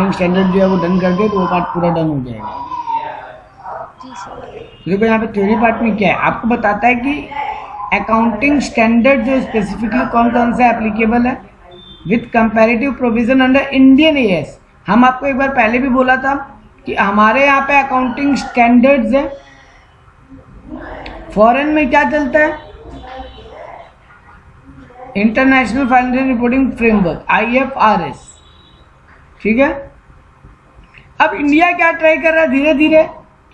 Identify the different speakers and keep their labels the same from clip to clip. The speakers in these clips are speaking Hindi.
Speaker 1: अकाउंटिंग स्टैंडर्ड जो है वो डन कर दे तो वो पार्ट पूरा डन हो जाएगा।
Speaker 2: जी सर।
Speaker 1: देखो यहाँ पे थ्योरी पार्ट में क्या है, आपको बताता है कि अकाउंटिंग स्टैंडर्ड जो स्पेसिफिकली कौन कौन सा एप्लीकेबल है with comparative provision under Indian as. हम आपको एक बार पहले भी बोला था कि हमारे यहाँ पे अकाउंटिंग स्टैंडर्ड्स है, फॉरेन में क्या चलता है, international financial reporting framework IFRS, ठीक है। अब इंडिया क्या ट्राई कर रहा है धीरे धीरे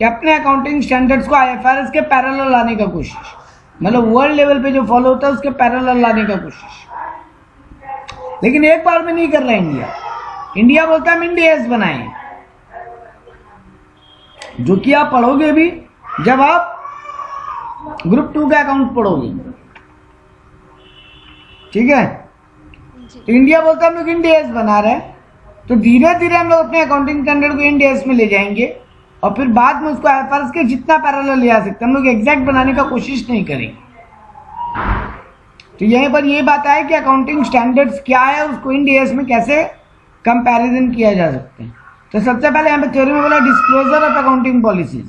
Speaker 1: कि अपने अकाउंटिंग स्टैंडर्ड्स को IFRS के पैरेलल लाने का कोशिश, मतलब वर्ल्ड लेवल पे जो फॉलो होता है उसके पैरेलल लाने का कोशिश। लेकिन एक बार में नहीं कर रहा इंडिया बोलता है हम इंडियस बनाए, जो कि आप पढ़ोगे भी जब आप ग्रुप 2 का अकाउंट पढ़ोगे, ठीक है। तो इंडिया बोलता है हम लोग इंडियस बना रहे हैं, तो धीरे धीरे हम लोग अपने अकाउंटिंग स्टैंडर्ड को इंडियस में ले जाएंगे और फिर बाद में उसको IFRS के जितना पैरेलल ले आ सकते हैं, हम लोग एग्जैक्ट बनाने का कोशिश नहीं करेंगे। तो यहीं पर ये बात है कि अकाउंटिंग स्टैंडर्ड्स क्या है, उसको इंडियस में कैसे कंपैरिजन किया जा सकता है। तो सबसे पहले यहाँ पे थ्योरी में बोला डिस्क्लोजर ऑफ अकाउंटिंग पॉलिसीज।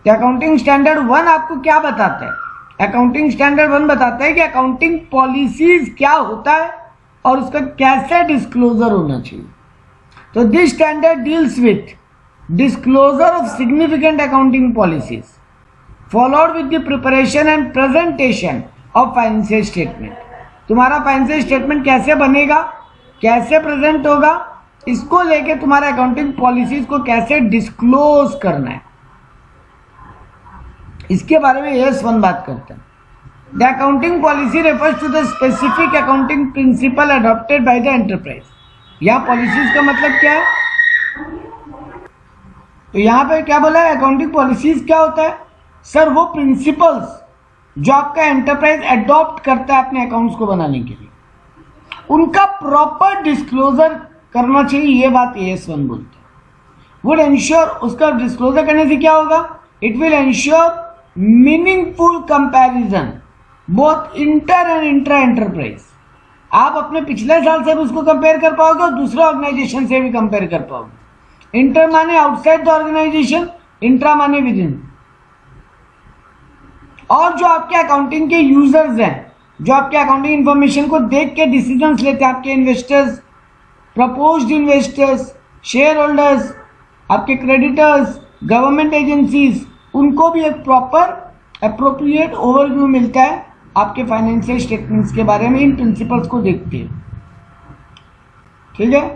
Speaker 1: तो अकाउंटिंग स्टैंडर्ड 1 आपको क्या बताता है, अकाउंटिंग स्टैंडर्ड 1 बताता है कि अकाउंटिंग पॉलिसीज क्या होता है और उसका कैसे डिस्क्लोजर होना चाहिए। तो this standard deals with disclosure of significant accounting policies followed with the preparation and presentation of financial statement। तुम्हारा फाइनेंशियल स्टेटमेंट कैसे बनेगा, कैसे प्रेजेंट होगा, इसको लेके तुम्हारा अकाउंटिंग पॉलिसीज को कैसे डिस्क्लोज करना है, इसके बारे में AS1 बात करता है। The accounting policy refers to the specific accounting principle adopted by the enterprise. यहाँ पॉलिसीज का मतलब क्या है, तो यहाँ पे क्या बोला है, अकाउंटिंग पॉलिसीज क्या होता है सर, वो प्रिंसिपल्स जो आपका एंटरप्राइज अडॉप्ट करता है अपने अकाउंट्स को बनाने के लिए, उनका प्रॉपर डिस्क्लोजर करना चाहिए, ये बात AS1 बोलते हैं। वुड एंश्योर, उसका डिस्क्लोजर करने से क्या होगा, it will ensure meaningful comparison both inter and intra enterprise. आप अपने पिछले साल से भी उसको कंपेयर कर पाओगे और दूसरे ऑर्गेनाइजेशन से भी कंपेयर कर पाओगे। इंटर माने आउटसाइड द ऑर्गेनाइजेशन, इंट्रा माने विद इन। और जो आपके अकाउंटिंग के यूजर्स हैं, जो आपके अकाउंटिंग इंफॉर्मेशन को देख के डिसीजंस लेते हैं, आपके investors, proposed investors, share holders, आपके क्रेडिटर्स, गवर्नमेंट एजेंसीज, उनको भी एक प्रॉपर अप्रोप्रिएट ओवरव्यू मिलता है आपके फाइनेंशियल स्टेटमेंट्स के बारे में, इन प्रिंसिपल्स को देखते हैं, ठीक है।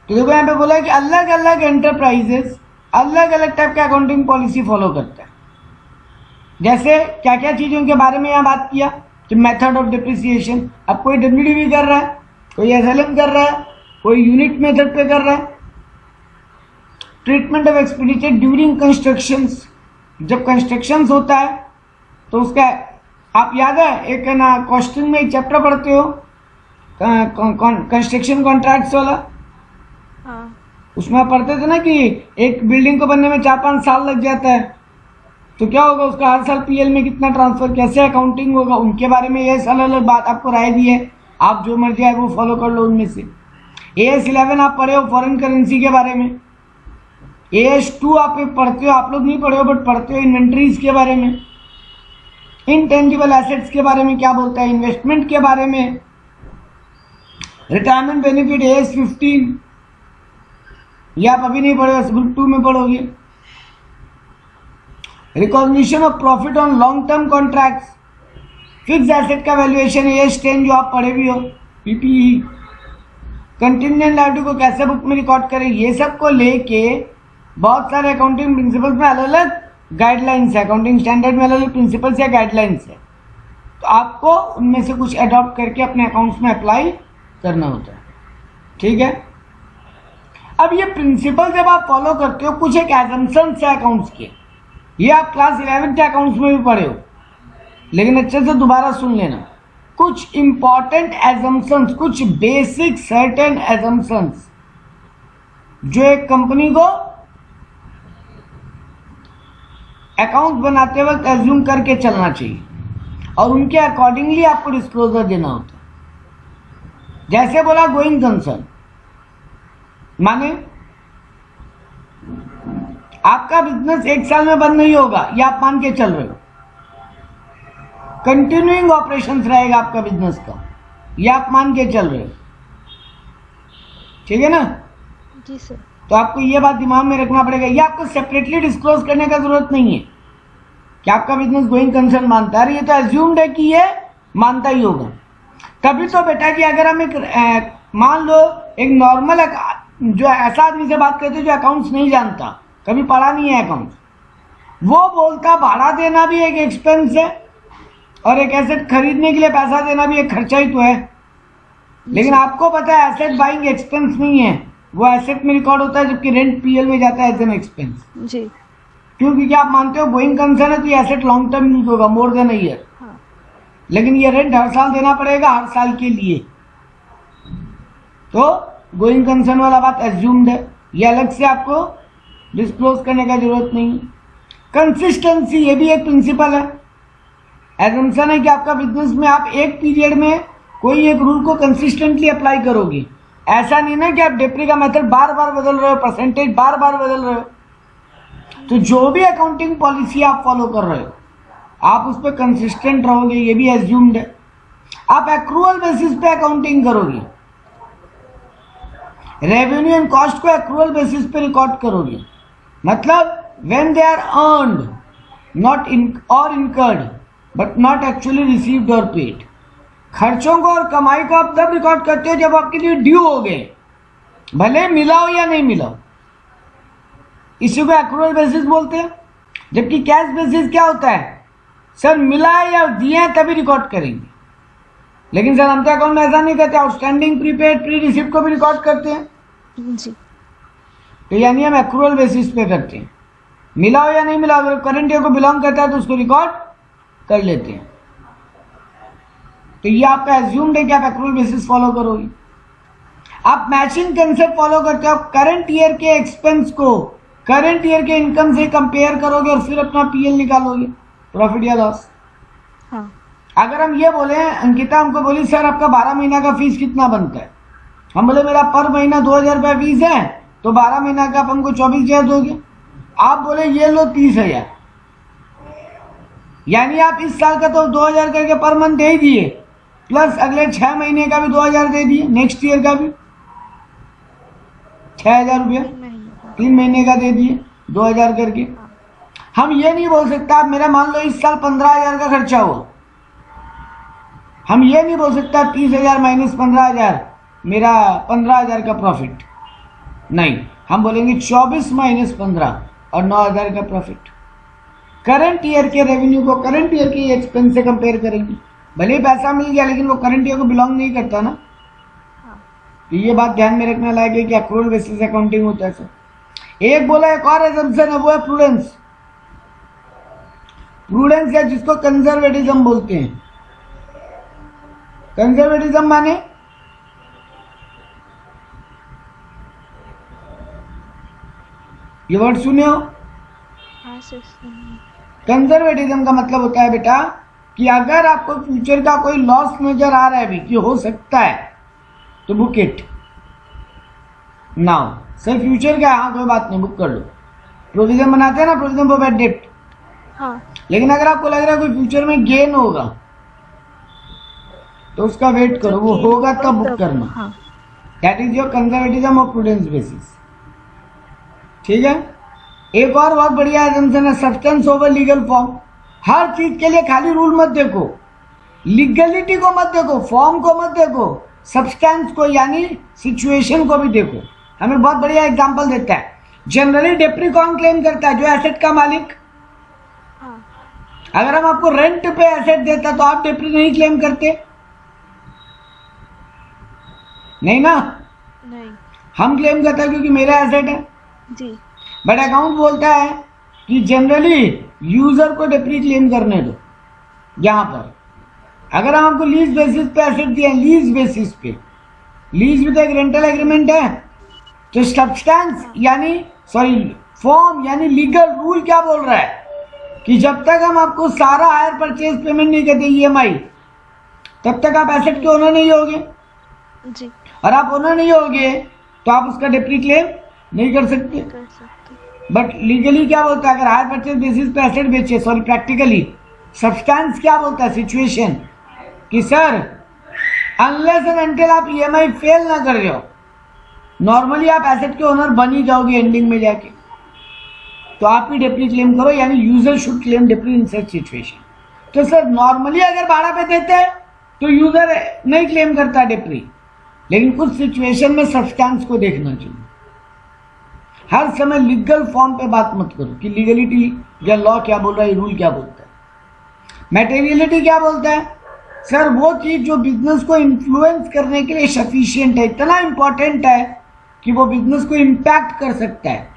Speaker 1: तो देखो यहाँ पे बोला कि अलग अलग एंटरप्राइजेस अलग अलग टाइप का अकाउंटिंग पॉलिसी फॉलो करता है। जैसे क्या क्या चीजों के बारे में यहाँ बात किया कि मेथड ऑफ डिप्रिसिएशन, अब कोई WDV कर रहा है, कोई SLM कर रहा है, कोई यूनिट मेथड पे कर रहा है। Treatment of expenditure during constructions, जब कंस्ट्रक्शंस होता है तो उसका, आप याद है एक ना कॉस्टिंग में एक चैप्टर पढ़ते हो कंस्ट्रक्शन कॉन्ट्रैक्ट्स वाला, उसमें आप पढ़ते थे ना कि एक बिल्डिंग को बनने में 4-5 साल लग जाता है, तो क्या होगा उसका हर साल PL में कितना ट्रांसफर, कैसे अकाउंटिंग होगा, उनके बारे में ये अलग अलग बात आपको राय दी है। आप जो मर्जी है वो फॉलो कर लो उनमें से। AS11 आप पढ़े हो फॉरेन करेंसी के बारे में, AS2 आप पढ़ते हो, आप लोग नहीं पढ़े हो बट पढ़ते हो इन्वेंट्रीज के बारे में, इनटेंजिबल एसेट्स के बारे में क्या बोलता है, इन्वेस्टमेंट के बारे में, रिटायरमेंट बेनिफिट AS15, ये आप अभी नहीं पढ़े, ग्रुप 2 में पढ़ोगे। Recognition of profit on long term contracts, fix asset का वैल्यूएशन AS10 जो आप पढ़े भी हो, PPE, कंटिजेंट लायबिलिटी को कैसे बुक में रिकॉर्ड करें, ये सब को लेके बहुत सारे अकाउंटिंग प्रिंसिपल्स में अलग अलग गाइडलाइंस है, अकाउंटिंग स्टैंडर्ड में अलग अलग प्रिंसिपल्स या गाइडलाइंस है, तो आपको उनमें से कुछ अडॉप्ट करके अपने अकाउंट्स में अप्लाई करना होता है, ठीक है। अब ये प्रिंसिपल जब आप फॉलो करते हो, कुछ एक एजम्पशंस है अकाउंट्स के, ये आप क्लास 11 के अकाउंट्स में भी पढ़े हो, लेकिन अच्छे से दोबारा सुन लेना। कुछ इंपॉर्टेंट एजम्पशंस, कुछ बेसिक सर्टेन एजम्पशंस जो एक कंपनी को अकाउंट बनाते वक्त एज्यूम करके चलना चाहिए और उनके अकॉर्डिंगली आपको डिस्क्लोजर देना होता है। जैसे बोला गोइंग कंसर्न, माने आपका बिजनेस 1 साल में बंद नहीं होगा, ये आप मान के चल रहे हो। कंटिन्यूइंग ऑपरेशंस रहेगा आपका बिजनेस का, ये आप मान के चल रहे हो। ठीक है ना?
Speaker 2: जी सर।
Speaker 1: तो आपको ये बात दिमाग में रखना पड़ेगा। ये आपको सेपरेटली डिस्क्लोज करने का जरूरत नहीं है कि आपका बिजनेस गोइंग कंसर्न मानता है। अरे ये तो एज्यूम्ड है कि ये मानता ही होगा। तभी तो बेटा जी अगर हम एक मान लो एक नॉर्मल जो ऐसा आदमी से बात करते जो अकाउंट्स नहीं जानता, कभी पढ़ा नहीं है अकाउंट्स, वो बोलता भाड़ा देना भी एक एक्सपेंस है और एक एसेट खरीदने के लिए पैसा देना भी एक खर्चा ही तो है। लेकिन आपको पता है एसेट बाइंग एक्सपेंस नहीं है, वो एसेट में रिकॉर्ड होता है, जबकि रेंट पीएल में जाता है एज एन एक्सपेंस।
Speaker 2: जी।
Speaker 1: क्योंकि आप मानते हो गोइंग कंसर्न है तो ये एसेट लॉन्ग टर्म यूज होगा, मोर देन अ ईयर।
Speaker 2: हाँ।
Speaker 1: लेकिन ये रेंट हर साल देना पड़ेगा, हर साल के लिए। तो गोइंग कंसर्न वाला बात एज्यूम्ड है, ये अलग से आपको डिस्क्लोज करने का जरूरत नहीं। कंसिस्टेंसी, ये भी एक प्रिंसिपल है। एजम्पशन है कि आपका बिजनेस में आप एक पीरियड में कोई एक रूल को कंसिस्टेंटली अप्लाई करोगे। ऐसा नहीं ना कि आप डेप्री का मेथड बार बार बदल रहे हो, परसेंटेज बार बार बदल रहे हो। तो जो भी अकाउंटिंग पॉलिसी आप फॉलो कर रहे हो आप उस पर कंसिस्टेंट रहोगे, ये भी एज्यूम्ड है। आप एक्रूअल बेसिस पे अकाउंटिंग करोगे, रेवेन्यू एंड कॉस्ट को एक्रूअल बेसिस पे रिकॉर्ड करोगे। मतलब when they are earned not in और incurred but not actually received और पेड। खर्चों को और कमाई को आप तब रिकॉर्ड करते हो जब आपके लिए ड्यू हो गए, भले मिला हो या नहीं मिला हो। इसी को एक्रूअल बेसिस बोलते हैं। जबकि कैश बेसिस क्या होता है, सर मिला है या दिए हैं तभी रिकॉर्ड करेंगे। लेकिन सर हम तो अकाउंट में ऐसा नहीं करते, आउटस्टैंडिंग, प्रीपेड, प्री रिसिप्ट को भी रिकॉर्ड करते हैं।
Speaker 2: जी।
Speaker 1: तो यानी हम एक्रूअल बेसिस पे करते हैं, मिला हो या नहीं मिला। अगर करंट ईयर को बिलोंग करता है तो उसको रिकॉर्ड कर लेते हैं। तो ये आपका एज्यूम्ड है कि आप एक्रूअल बेसिस फॉलो करोगे। आप मैचिंग कंसेप्ट फॉलो करते हो, करंट ईयर के एक्सपेंस को करंट ईयर के इनकम से कंपेयर करोगे और फिर अपना पीएल निकालोगे, प्रॉफिट या लॉस।
Speaker 2: हाँ।
Speaker 1: अगर हम ये बोले, अंकिता हमको बोली सर आपका 12 महीना का फीस कितना बनता है, हम बोले मेरा पर महीना 2000 रुपया फीस है, तो 12 महीना का आप हमको 24,000 दोगे। आप बोले ये लो 30,000, यानी आप इस साल का तो 2000 करके पर मंथ दे ही दिए, प्लस अगले 6 महीने का भी 2000 दे दिए, नेक्स्ट ईयर का भी 6,000 रुपया 3 महीने का दे दिए 2000 करके। हम ये नहीं बोल सकता आप मेरा मान लो इस साल 15,000 का खर्चा हुआ, हम ये नहीं बोल सकता 30,000 माइनस 15,000 मेरा 15,000 का प्रॉफिट। नहीं, हम बोलेंगे 24 माइनस 15 और 9,000 का प्रॉफिट। करंट ईयर के रेवेन्यू को करंट ईयर के एक्सपेंस से कंपेयर करेंगे। भले ही पैसा मिल गया लेकिन वो करंट ईयर को बिलोंग नहीं करता ना। तो ये बात ध्यान में रखना लायक है कि एक्रूअल बेसिस अकाउंटिंग होता है। सर एक बोला एक और असम्पशन है, वो है प्रूडेंस। प्रूडेंस है जिसको कंजर्वेटिज्म बोलते हैं। कंजर्वेटिज्म माने ये वर्ड सुने हो?
Speaker 2: हाँ सर।
Speaker 1: कंजर्वेटिज्म का मतलब होता है बेटा कि अगर आपको फ्यूचर का कोई लॉस नजर आ रहा है भी कि हो सकता है तो book it now. Sir future क्या है? हाँ कोई बात नहीं, बुक कर लो। प्रोविजन बनाते हैं ना, प्रोविजन फॉर बैड डेट।
Speaker 2: हाँ।
Speaker 1: लेकिन अगर आपको लग रहा है कोई फ्यूचर में गेन होगा तो उसका वेट करो, वो होगा तब बुक करना।
Speaker 2: हाँ।
Speaker 1: दैट इज योर कंजर्वेटिज्म और प्रूडेंस बेसिस। ठीक है। एक और बहुत बढ़िया एजम्पशन है, सब्सटेंस ओवर लीगल फॉर्म। हर चीज के लिए खाली रूल मत देखो, लीगलिटी को मत देखो, फॉर्म को मत देखो, सब्सटेंस को यानी सिचुएशन को भी देखो। हमें बहुत बढ़िया एग्जांपल देता है। जनरली डेप्री कौन क्लेम करता है? जो एसेट का मालिक।
Speaker 2: हाँ।
Speaker 1: अगर हम आपको रेंट पे एसेट देता तो आप डेप्री नहीं क्लेम करते? नहीं ना,
Speaker 2: नहीं।
Speaker 1: हम क्लेम करते हैं क्योंकि मेरा एसेट है।
Speaker 2: जी।
Speaker 1: बट अकाउंट बोलता है कि जनरली यूजर को डेप्री क्लेम करने दो। यहां पर अगर हम आपको लीज बेसिस पे एसेट दिए, लीज बेसिस पे, लीज भी तो एक रेंटल एग्रीमेंट है, तो सब्सटेंस यानी फॉर्म यानी लीगल रूल क्या बोल रहा है कि जब तक हम आपको सारा हायर परचेज पेमेंट नहीं करते ईएमआई, तब तक आप एसेट के ओनर नहीं होगे।
Speaker 2: जी।
Speaker 1: और आप ओनर नहीं होगे तो आप उसका डेप्री क्लेम नहीं कर सकते।
Speaker 2: कर सकते।
Speaker 1: बट लीगली क्या बोलता है, अगर हायर परचेज बेसिस पे एसेट बेचे, सॉरी प्रैक्टिकली सब्सटेंस क्या बोलता है, सिचुएशन, कि सर अनलेस एंड अनटिल आप ईएमआई फेल ना कर रहे हो, नॉर्मली आप एसेट के ओनर बन ही जाओगे एंडिंग में जाके, तो आप ही डेप्री क्लेम करो, यानी user should claim depre in such situation. तो सर नॉर्मली अगर भाड़ा पे देते हैं तो यूजर नहीं क्लेम करता डेप्री, लेकिन कुछ सिचुएशन में सब्सटेंस को देखना चाहिए। हर समय लीगल फॉर्म पे बात मत करो कि लीगलिटी या लॉ क्या बोल रहा है, रूल क्या बोलता है। मटेरियलिटी क्या बोलता है, सर वो चीज जो बिजनेस को इन्फ्लुएंस करने के लिए सफिशिएंट है, इतना इंपॉर्टेंट है कि वो बिजनेस को इम्पैक्ट कर सकता है,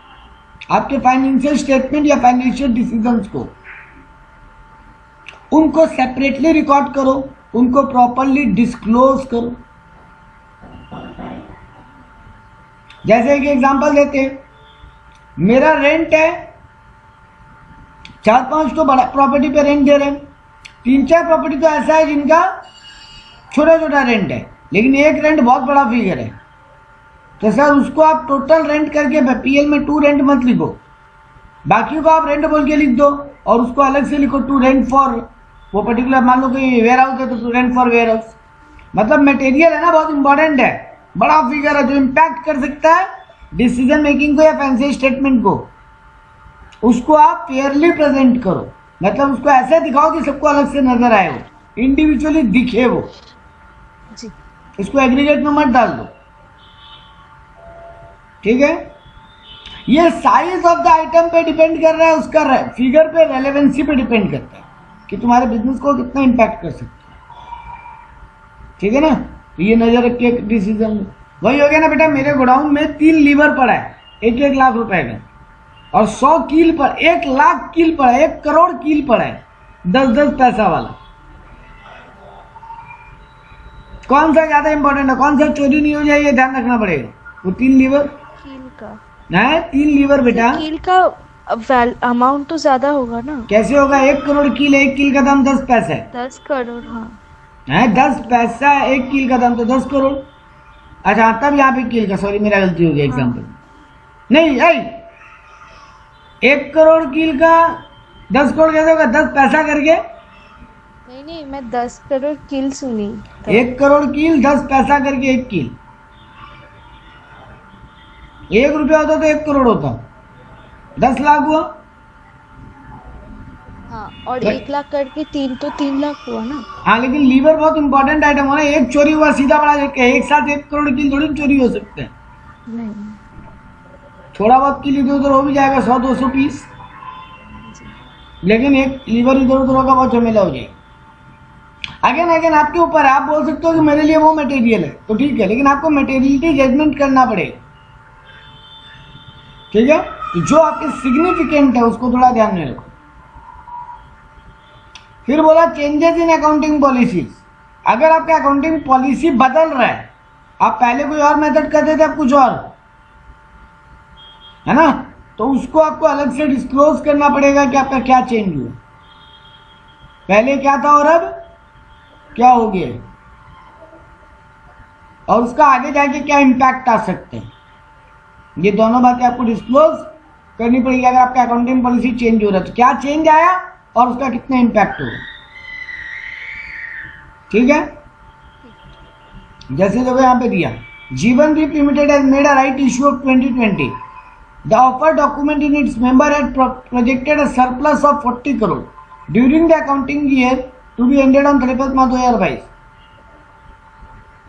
Speaker 1: आपके फाइनेंशियल स्टेटमेंट या फाइनेंशियल डिसीजंस को, उनको सेपरेटली रिकॉर्ड करो, उनको प्रॉपरली डिस्क्लोज करो। जैसे एक एग्जांपल देते हैं, मेरा रेंट है 4-5 तो बड़ा प्रॉपर्टी पे रेंट दे रहे हैं, 3-4 प्रॉपर्टी तो ऐसा है जिनका छोटा छोटा रेंट है, लेकिन एक रेंट बहुत बड़ा फिगर है, तो सर उसको आप टोटल रेंट करके पीएल में 2 रेंट मत लिखो, बाकी को आप रेंट बोल के लिख दो और उसको अलग से लिखो 2 रेंट फॉर वो पर्टिकुलर, मान लो कि वेयर हाउस है तो 2 रेंट फॉर वेयर हाउस। मतलब मटेरियल है ना बहुत इंपॉर्टेंट है, बड़ा फिगर है जो इम्पैक्ट कर सकता है डिसीजन मेकिंग को या फैंसी स्टेटमेंट को, उसको आप फेयरली प्रेजेंट करो, मतलब उसको ऐसे दिखाओ कि सबको अलग से नजर आए, वो इंडिविजुअली दिखे वो
Speaker 2: जी।
Speaker 1: इसको एग्रीगेट में मत डाल दो, ठीक है। ये साइज ऑफ द आइटम पे डिपेंड कर रहा है, उसका फिगर पे रेलेवेंसी पे डिपेंड करता है कि तुम्हारे बिजनेस को कितना इम्पैक्ट कर सकता है, ठीक है ना। तो ये नजर रख के डिसीजन वही हो गया ना बेटा, मेरे गोडाउन में 3 लीवर पड़ा है 1-1 लाख रुपए का, और 100 कील पर 1 लाख कील पड़ा है, 1 करोड़ कील पड़ा है 10-10 पैसा वाला, कौन सा ज्यादा इंपॉर्टेंट है, कौन सा चोरी नहीं हो जाए ये ध्यान रखना पड़ेगा। वो 3 लीवर
Speaker 2: कील का
Speaker 1: है, 3 लीवर बेटा,
Speaker 2: कील का अमाउंट तो ज्यादा होगा ना।
Speaker 1: कैसे होगा, 1 करोड़ कील, 1 कील का दाम 10 पैसा है,
Speaker 2: 10 करोड़। हाँ
Speaker 1: है 10 पैसा 1 कील का दाम, तो 10 करोड़। अच्छा तब यहाँ पे कील का, सॉरी मेरा गलती हो गया एग्जाम्पल, नहीं 1 करोड़ कील का 10 करोड़ कैसे होगा, 10 पैसा करके,
Speaker 2: नहीं मैं 10 करोड़ कील सुनी।
Speaker 1: 1 करोड़ कील 10 पैसा करके 1 कील, 1 रुपया होता तो 1 करोड़ होता, 10 लाख हुआ।
Speaker 2: हाँ और 1 लाख करके 3 लाख हुआ ना।
Speaker 1: हाँ लेकिन लीवर बहुत इंपॉर्टेंट आइटम है ना, एक चोरी हुआ सीधा बड़ा, एक साथ 1 करोड़ कील थोड़ी चोरी हो सकते हैं,
Speaker 2: नहीं
Speaker 1: थोड़ा बहुत कील इधर उधर हो भी जाएगा 100-200 पीस, लेकिन एक लीवर इधर उधर होगा बहुत झमेला हो जाएगा। अगेन आपके ऊपर है, आप बोल सकते हो कि मेरे लिए वो मटेरियल है तो ठीक है, लेकिन आपको मटेरियलिटी जजमेंट करना पड़ेगा, ठीक है। तो जो आपके सिग्निफिकेंट है उसको थोड़ा ध्यान में रखो। फिर बोला चेंजेस इन अकाउंटिंग पॉलिसीज, अगर आपका अकाउंटिंग पॉलिसी बदल रहा है, आप पहले कोई और मेथड करते थे अब कुछ और है ना, तो उसको आपको अलग से डिस्क्लोज करना पड़ेगा कि आपका क्या चेंज हुआ, पहले क्या था और अब क्या हो गया, और उसका आगे जाके क्या इम्पैक्ट आ सकते हैं, ये दोनों बातें आपको डिस्क्लोज करनी पड़ेगी। अगर आपका अकाउंटिंग पॉलिसी चेंज हो रहा है तो क्या चेंज आया और उसका कितना इम्पैक्ट होगा, ठीक है। जैसे देखो यहाँ पे दिया, Jeevandeep limited has made a right issue of 2020, the offer document in its member had projected a surplus of 40 crore during the accounting year to be ended on 31 March 2022।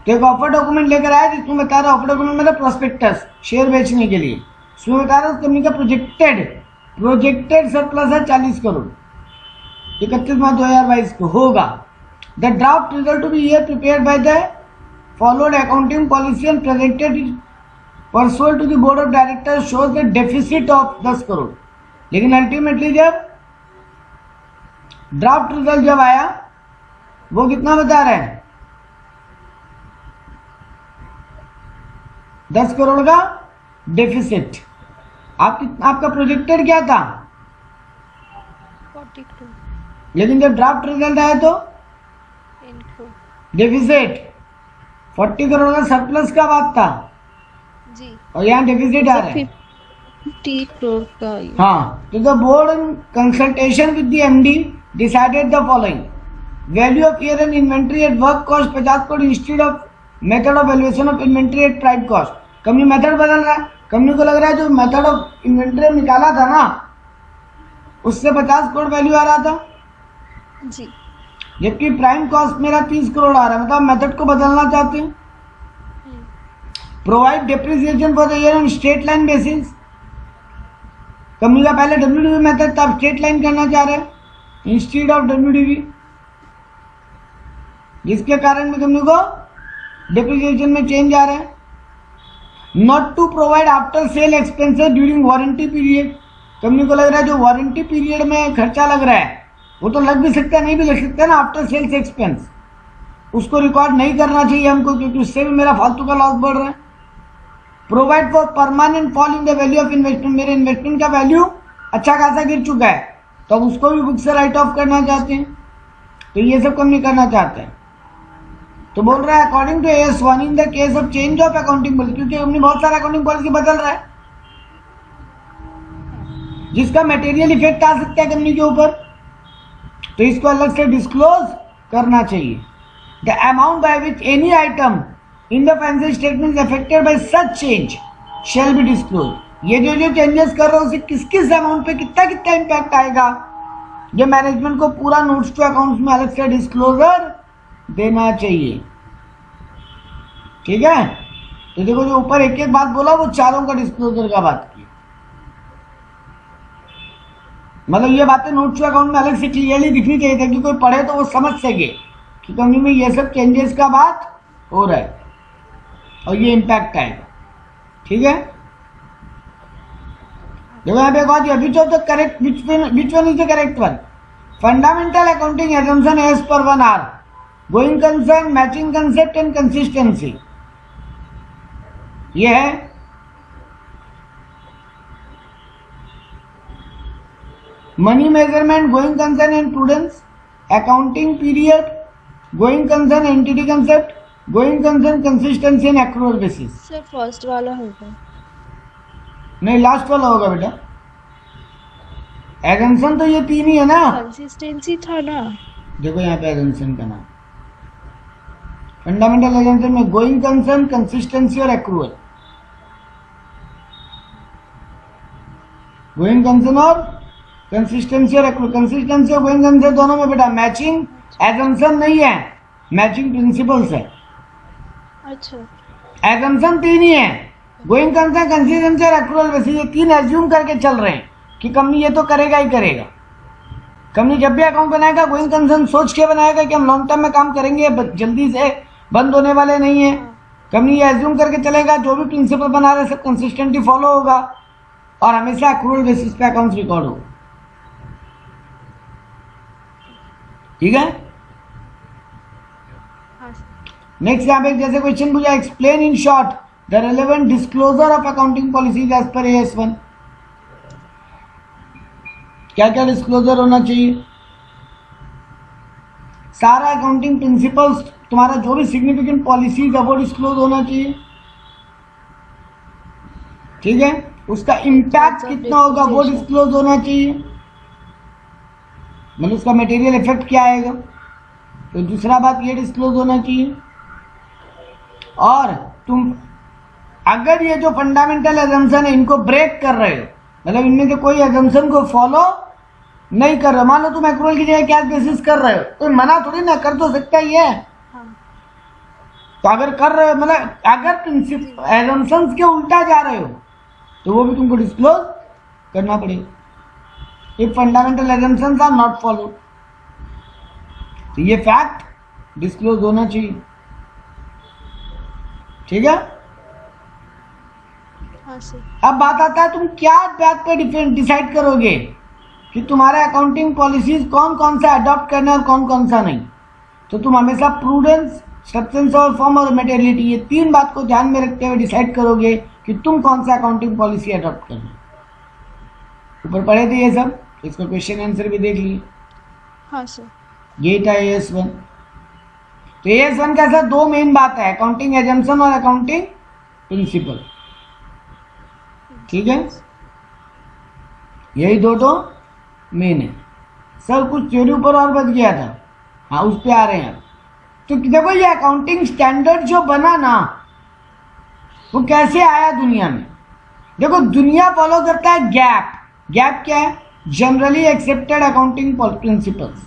Speaker 1: तो एक ऑफर डॉक्यूमेंट लेकर आया जिसमें बता रहा, ऑफर डॉक्यूमेंट मतलब प्रोस्पेक्टस शेयर बेचने के लिए, उसमें बता रहा उस कंपनी का प्रोजेक्टेड सरप्लस है 40 करोड़ 31 मार्च 2022 को होगा। The draft result to be year prepared by the followed accounting policy and presented pursuant to the board of directors shows the deficit of 10 crore. लेकिन अल्टीमेटली जब ड्राफ्ट रिजल्ट जब आया वो कितना बता रहा है, 10 करोड़ का डेफिसिट। आपका प्रोजेक्टेड क्या था
Speaker 2: 40 करोड़,
Speaker 1: लेकिन जब ड्राफ्ट रिजल्ट आया तो डेफिसिट 40 करोड़ का सरप्लस का बात था,
Speaker 2: जी
Speaker 1: और यहाँ डेफिसिट आ रहा है।
Speaker 2: 50 करोड़ का ये।
Speaker 1: हाँ, तो the board in consultation with the MD decided the following: value of year and inventory at work cost 50 crore instead of method of valuation of inventory at price cost. Company method बदल रहा है, कंपनी को लग रहा है जो मेथड ऑफ इन्वेंट्री निकाला था ना उससे 50 करोड़ वैल्यू आ रहा था,
Speaker 2: जी
Speaker 1: जबकि प्राइम कॉस्ट मेरा 30 करोड़ आ रहा है, मतलब मेथड को बदलना चाहते हैं। Provide depreciation for the year on straight line basis. Company का पहले डब्ल्यूडीवी मेथड था, स्ट्रेट लाइन करना चाह रहे हैं इंस्टीड ऑफ डब्ल्यूडीवी, जिसके कारण में कंपनी को डेप्रिसिएशन में चेंज आ रहा है। Not to provide after sale expenses during warranty period. Company को लग रहा है जो वारंटी पीरियड में खर्चा लग रहा है वो तो लग भी सकता है, नहीं भी लग सकता है ना, आफ्टर सेल्स एक्सपेंस उसको रिकॉर्ड नहीं करना चाहिए हमको, क्योंकि उससे भी मेरा फालतू का लॉस बढ़ रहा है। Provide for permanent fall in the value of investment. मेरे इन्वेस्टमेंट का वैल्यू अच्छा खासा गिर चुका है तो अब उसको भी बुक से राइट ऑफ करना चाहते हैं, तो ये सब कंपनी करना चाहते हैं। तो बोल रहा है according to AS1 in the case of change of accounting policy, क्योंकि कंपनी बहुत सारा अकाउंटिंग पॉलिसी बदल रहा है जिसका मटेरियल इफेक्ट आ सकता है कंपनी के ऊपर, तो इसको अलग से डिस्क्लोज करना चाहिए। The amount by which any item in the financial statement is affected by such change shall be disclose. ये जो चेंजेस कर रहे हो उसे किस किस अमाउंट पे कितना कितना इम्पैक्ट आएगा, ये मैनेजमेंट को पूरा नोट्स टू अकाउंट्स में अलग से डिस्क्लोजर देना चाहिए। ठीक है, तो देखो जो ऊपर एक एक बात बोला वो चारों का डिस्क्लोजर का बात की, मतलब ये बातें नोट्स टू अकाउंट में अलग से क्लियरली दिखनी चाहिए ताकि कोई पढ़े तो वो समझ सके कि कंपनी में ये सब चेंजेस का बात हो रहा है और ये इम्पैक्ट आएगा। ठीक है, देखो यहाँ पे एक और which of the correct which one is the correct one. Fundamental accounting assumption as per 1 are going concern, matching concept and consistency. ये है money measurement, going concern and prudence, accounting period, going concern, entity concept, going concern, consistency and accrual basis.
Speaker 2: Sir first वाला होगा,
Speaker 1: नहीं लास्ट वाला होगा बेटा। एजम्पशन तो ये तीन ही है ना,
Speaker 2: कंसिस्टेंसी था ना।
Speaker 1: देखो यहाँ पे एजम्पशन का नाम फंडामेंटल एजम्पशन में गोइंग कंसर्न, कंसिस्टेंसी और एक्रूअल। गोइंग कंसर्न और कंसिस्टेंसी और एक्रूअल। कंसिस्टेंसी और गोइंग कंसर्न दोनों में बेटा मैचिंग एजम्पशन नहीं है, मैचिंग प्रिंसिपल्स है।
Speaker 2: अच्छा,
Speaker 1: एजम्पशन तीन ही है, गोइंग कंसर्न, कंसिस्टेंसी और एक्रूअल बेसिस। ये तीन एज्यूम करके चल रहे हैं कि कंपनी ये तो करेगा ही करेगा। कंपनी जब भी अकाउंट बनाएगा गोइंग कंसर्न सोच के बनाएगा कि हम लॉन्ग टर्म में काम करेंगे, जल्दी से बंद होने वाले नहीं है। कंपनी ये एज्यूम करके चलेगा जो भी प्रिंसिपल बना रहे सब कंसिस्टेंटली फॉलो होगा और हमेशा एक्रूअल बेसिस पे अकाउंट्स रिकॉर्ड होगा। ठीक है, नेक्स्ट यहाँ पे जैसे क्वेश्चन पूछा, explain in short the relevant disclosure of accounting policies as per AS1। क्या क्या डिस्क्लोजर होना चाहिए? सारा अकाउंटिंग प्रिंसिपल्स, तुम्हारा जो भी सिग्निफिकेंट पॉलिसीज है वो डिस्क्लोज होना चाहिए। ठीक है, उसका इम्पैक्ट कितना होगा वो डिस्क्लोज होना चाहिए, मतलब उसका मटेरियल इफेक्ट क्या आएगा। तो दूसरा बात ये डिस्क्लोज होना चाहिए। और तुम अगर ये जो फंडामेंटल एजम्पशन है इनको ब्रेक कर रहे हो, मतलब इनमें से कोई एजम्पशन को फॉलो नहीं कर रहे हो, मान लो तुम एक्रूअल की जगह कैश बेसिस कर रहे हो, तो मना थोड़ी ना कर तो सकता ही है। तो अगर कर रहे हो, मतलब अगर प्रिंसिपल एजम्पशंस के उल्टा जा रहे हो तो वो भी तुमको डिस्क्लोज करना पड़ेगा। If fundamental assumptions are not follow, तो ये फैक्ट डिस्क्लोज होना चाहिए। ठीक है,
Speaker 2: हाँ सर।
Speaker 1: अब बात आता है तुम क्या बात पे डिसाइड करोगे कि तुम्हारे अकाउंटिंग पॉलिसीज कौन कौन सा अडॉप्ट करना है और कौन कौन सा नहीं। तो तुम हमेशा प्रूडेंस, सब्सटेंस और फॉर्म और मेटेरियलिटी, ये तीन बात को ध्यान में रखते हुए डिसाइड करोगे कि तुम कौन सा अकाउंटिंग पॉलिसी अडॉप्ट करना। ऊपर पढ़े थे ये सब, इसका क्वेश्चन आंसर भी देख लिए।
Speaker 2: हाँ सर।
Speaker 1: ये था AS1। तो AS1 का सर दो मेन बात है, अकाउंटिंग एजम्पशन और अकाउंटिंग प्रिंसिपल। ठीक है, यही दो तो मेन है। सर कुछ थ्योरी ऊपर और बच गया था, हाँ उस पे आ रहे हैं। तो देखो ये अकाउंटिंग स्टैंडर्ड जो बना ना, वो कैसे आया दुनिया में। देखो दुनिया फॉलो करता है गैप। गैप क्या है? Generally accepted accounting principles.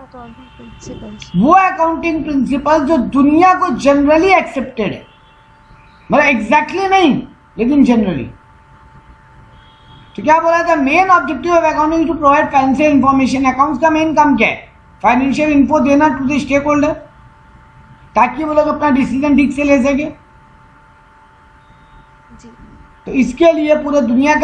Speaker 2: Accounting principles.
Speaker 1: वो अकाउंटिंग प्रिंसिपल्स जो दुनिया को जनरली एक्सेप्टेड है, मतलब एग्जैक्टली नहीं लेकिन जनरली। तो क्या बोला था? Main objective of accounting to provide financial information. Accounts का मेन काम क्या है? फाइनेंशियल इन्फो देना टू द स्टेक होल्डर, ताकि वो लोग अपना डिसीजन ठीक से ले सके।
Speaker 2: जी।
Speaker 1: तो इसके लिए पूरे दुनिया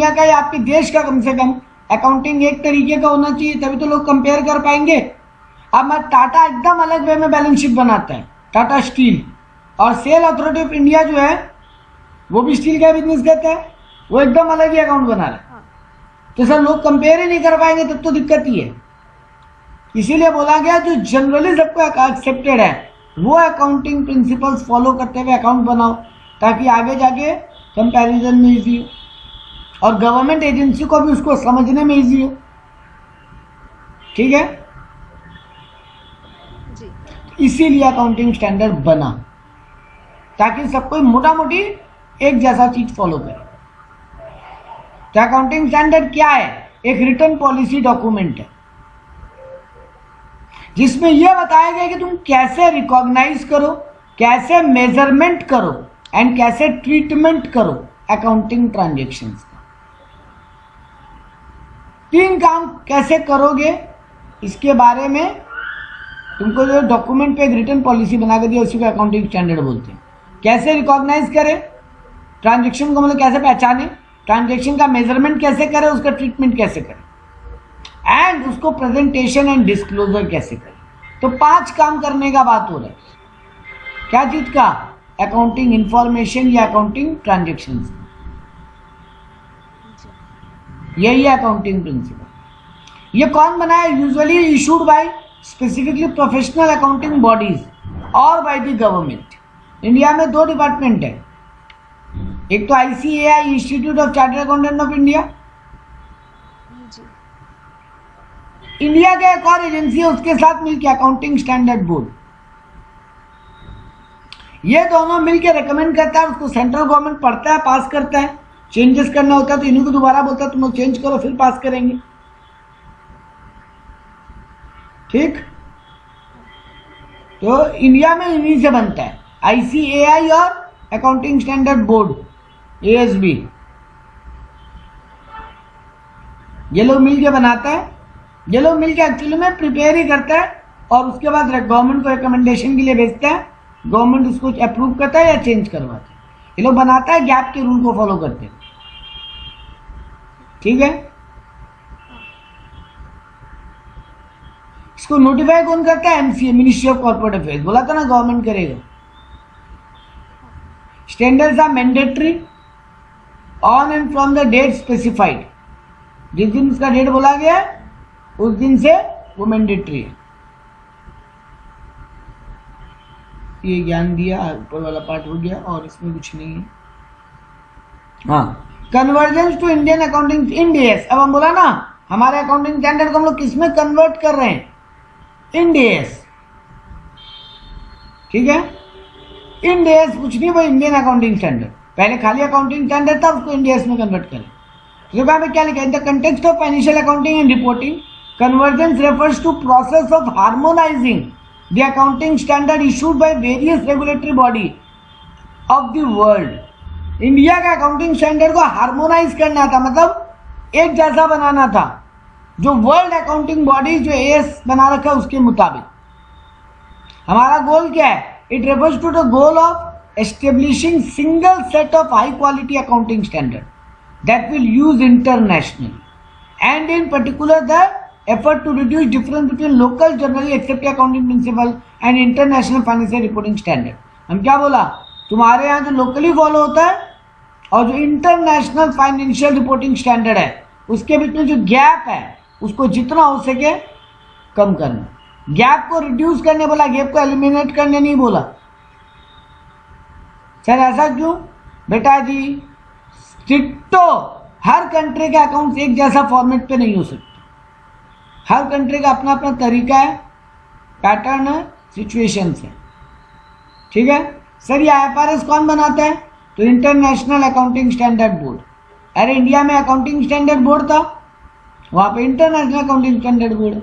Speaker 1: का या आपके देश का कम से कम अकाउंटिंग एक तरीके का होना चाहिए, तभी तो लोग कंपेयर कर पाएंगे। अब टाटा एकदम अलग वे में बैलेंस शीट बनाता है, टाटा स्टील, और सेल अथॉरिटी ऑफ इंडिया जो है वो भी स्टील का बिजनेस करता है, वो एकदम अलग ही अकाउंट बना रहा है।
Speaker 2: हाँ।
Speaker 1: तो सर लोग कंपेयर ही नहीं कर पाएंगे, तब तो दिक्कत ही है। इसीलिए बोला गया जो जनरली सबको एक्सेप्टेड है वो अकाउंटिंग प्रिंसिपल्स फॉलो करते हुए अकाउंट बनाओ, ताकि आगे जाके कंपैरिजन में इजी हो और गवर्नमेंट एजेंसी को भी उसको समझने में इजी हो। ठीक है,
Speaker 2: जी।
Speaker 1: इसीलिए अकाउंटिंग स्टैंडर्ड बना, ताकि सब कोई मोटा मोटी एक जैसा चीज फॉलो करे। तो अकाउंटिंग स्टैंडर्ड क्या है? एक रिटन पॉलिसी डॉक्यूमेंट है जिसमें यह बताया गया कि तुम कैसे रिकॉग्नाइज करो, कैसे मेजरमेंट करो एंड कैसे ट्रीटमेंट करो अकाउंटिंग ट्रांजैक्शंस का। 3 काम कैसे करोगे इसके बारे में तुमको जो डॉक्यूमेंट पे एक रिटन पॉलिसी बना के दिया, उसी को अकाउंटिंग स्टैंडर्ड बोलते हैं। कैसे रिकॉग्नाइज करें ट्रांजैक्शन को, मतलब कैसे पहचाने, ट्रांजैक्शन का मेजरमेंट कैसे करें, उसका ट्रीटमेंट कैसे करें, एंड उसको प्रेजेंटेशन एंड डिस्क्लोजर कैसे करें। तो 5 काम करने का बात हो रहा है। क्या चीज का? अकाउंटिंग इंफॉर्मेशन या अकाउंटिंग ट्रांजैक्शन। यही है अकाउंटिंग प्रिंसिपल। ये कौन बनाया? Usually issued by specifically professional accounting bodies और बाय द गवर्नमेंट। इंडिया में 2 डिपार्टमेंट है, एक तो ICAI, institute of chartered accountant of India.
Speaker 2: जी।
Speaker 1: इंडिया का एक और एजेंसी है उसके साथ मिलकर अकाउंटिंग स्टैंडर्ड बोर्ड। ये दोनों मिलकर रेकमेंड करता है, उसको सेंट्रल गवर्नमेंट पढ़ता है, पास करता है। चेंजेस करना होता है तो इन्हीं को दोबारा बोलता है तुम लोग चेंज करो, फिर पास करेंगे। ठीक, तो इंडिया में इन्हीं से बनता है, ICAI और अकाउंटिंग स्टैंडर्ड बोर्ड ASB। ये लोग मिलके बनाता है, ये लोग मिलके एक्चुअली में प्रिपेयर ही करता है और उसके बाद गवर्नमेंट को रिकमेंडेशन के लिए भेजता है। गवर्नमेंट उसको अप्रूव करता है या चेंज करवाता है। ये लोग बनाता है, गैप के रूल को फॉलो करते हैं। ठीक है, इसको नोटिफाई कौन करता है? MCA, ministry of corporate affairs. बोला था ना गवर्नमेंट करेगा। Standards are mandatory on and from the date specified. जिस दिन इसका डेट बोला गया उस दिन से वो मैंडेटरी है। ये ज्ञान दिया, ऊपर वाला पार्ट हो गया और इसमें कुछ नहीं है। हाँ, convergence to Indian accounting, IND AS। अब हम बोला ना हमारे अकाउंटिंग स्टैंडर्ड को हम लोग किसमें कन्वर्ट कर रहे हैं? IND AS। ठीक है, IND AS कुछ नहीं, वो इंडियन अकाउंटिंग स्टैंडर्ड। पहले खाली अकाउंटिंग स्टैंडर्ड था, उसको IND AS में कन्वर्ट करें। तो यहाँ पे क्या लिखा है? In the context of financial accounting and reporting, convergence refers to process of harmonising the accounting standard issued by various regulatory body of the world. India का अकाउंटिंग स्टैंडर्ड को हार्मोनाइज करना था, मतलब एक जैसा बनाना था, जो वर्ल्ड अकाउंटिंग बॉडी जो AS बना रखा है उसके मुताबिक। हमारा गोल क्या है? It refers to the goal of establishing single set of high quality accounting standard that will use international and in particular the effort to reduce difference between local generally accepted accounting principle and international financial reporting standard। हम क्या बोला? तुम्हारे यहाँ जो लोकली फॉलो होता है और जो इंटरनेशनल फाइनेंशियल रिपोर्टिंग स्टैंडर्ड है उसके बीच में जो गैप है उसको जितना हो सके कम करना। गैप को रिड्यूस करने बोला, गैप को एलिमिनेट करने नहीं बोला। सर ऐसा क्यों? बेटा जी डिट्टो हर कंट्री के अकाउंट्स एक जैसा फॉर्मेट पे नहीं हो सकते। हर कंट्री का अपना अपना तरीका है, पैटर्न है, सिचुएशंस है। ठीक है सर, ये IFRS कौन बनाता है? तो इंटरनेशनल अकाउंटिंग स्टैंडर्ड बोर्ड। अरे इंडिया में अकाउंटिंग स्टैंडर्ड बोर्ड था, वहां पे इंटरनेशनल अकाउंटिंग स्टैंडर्ड बोर्ड है।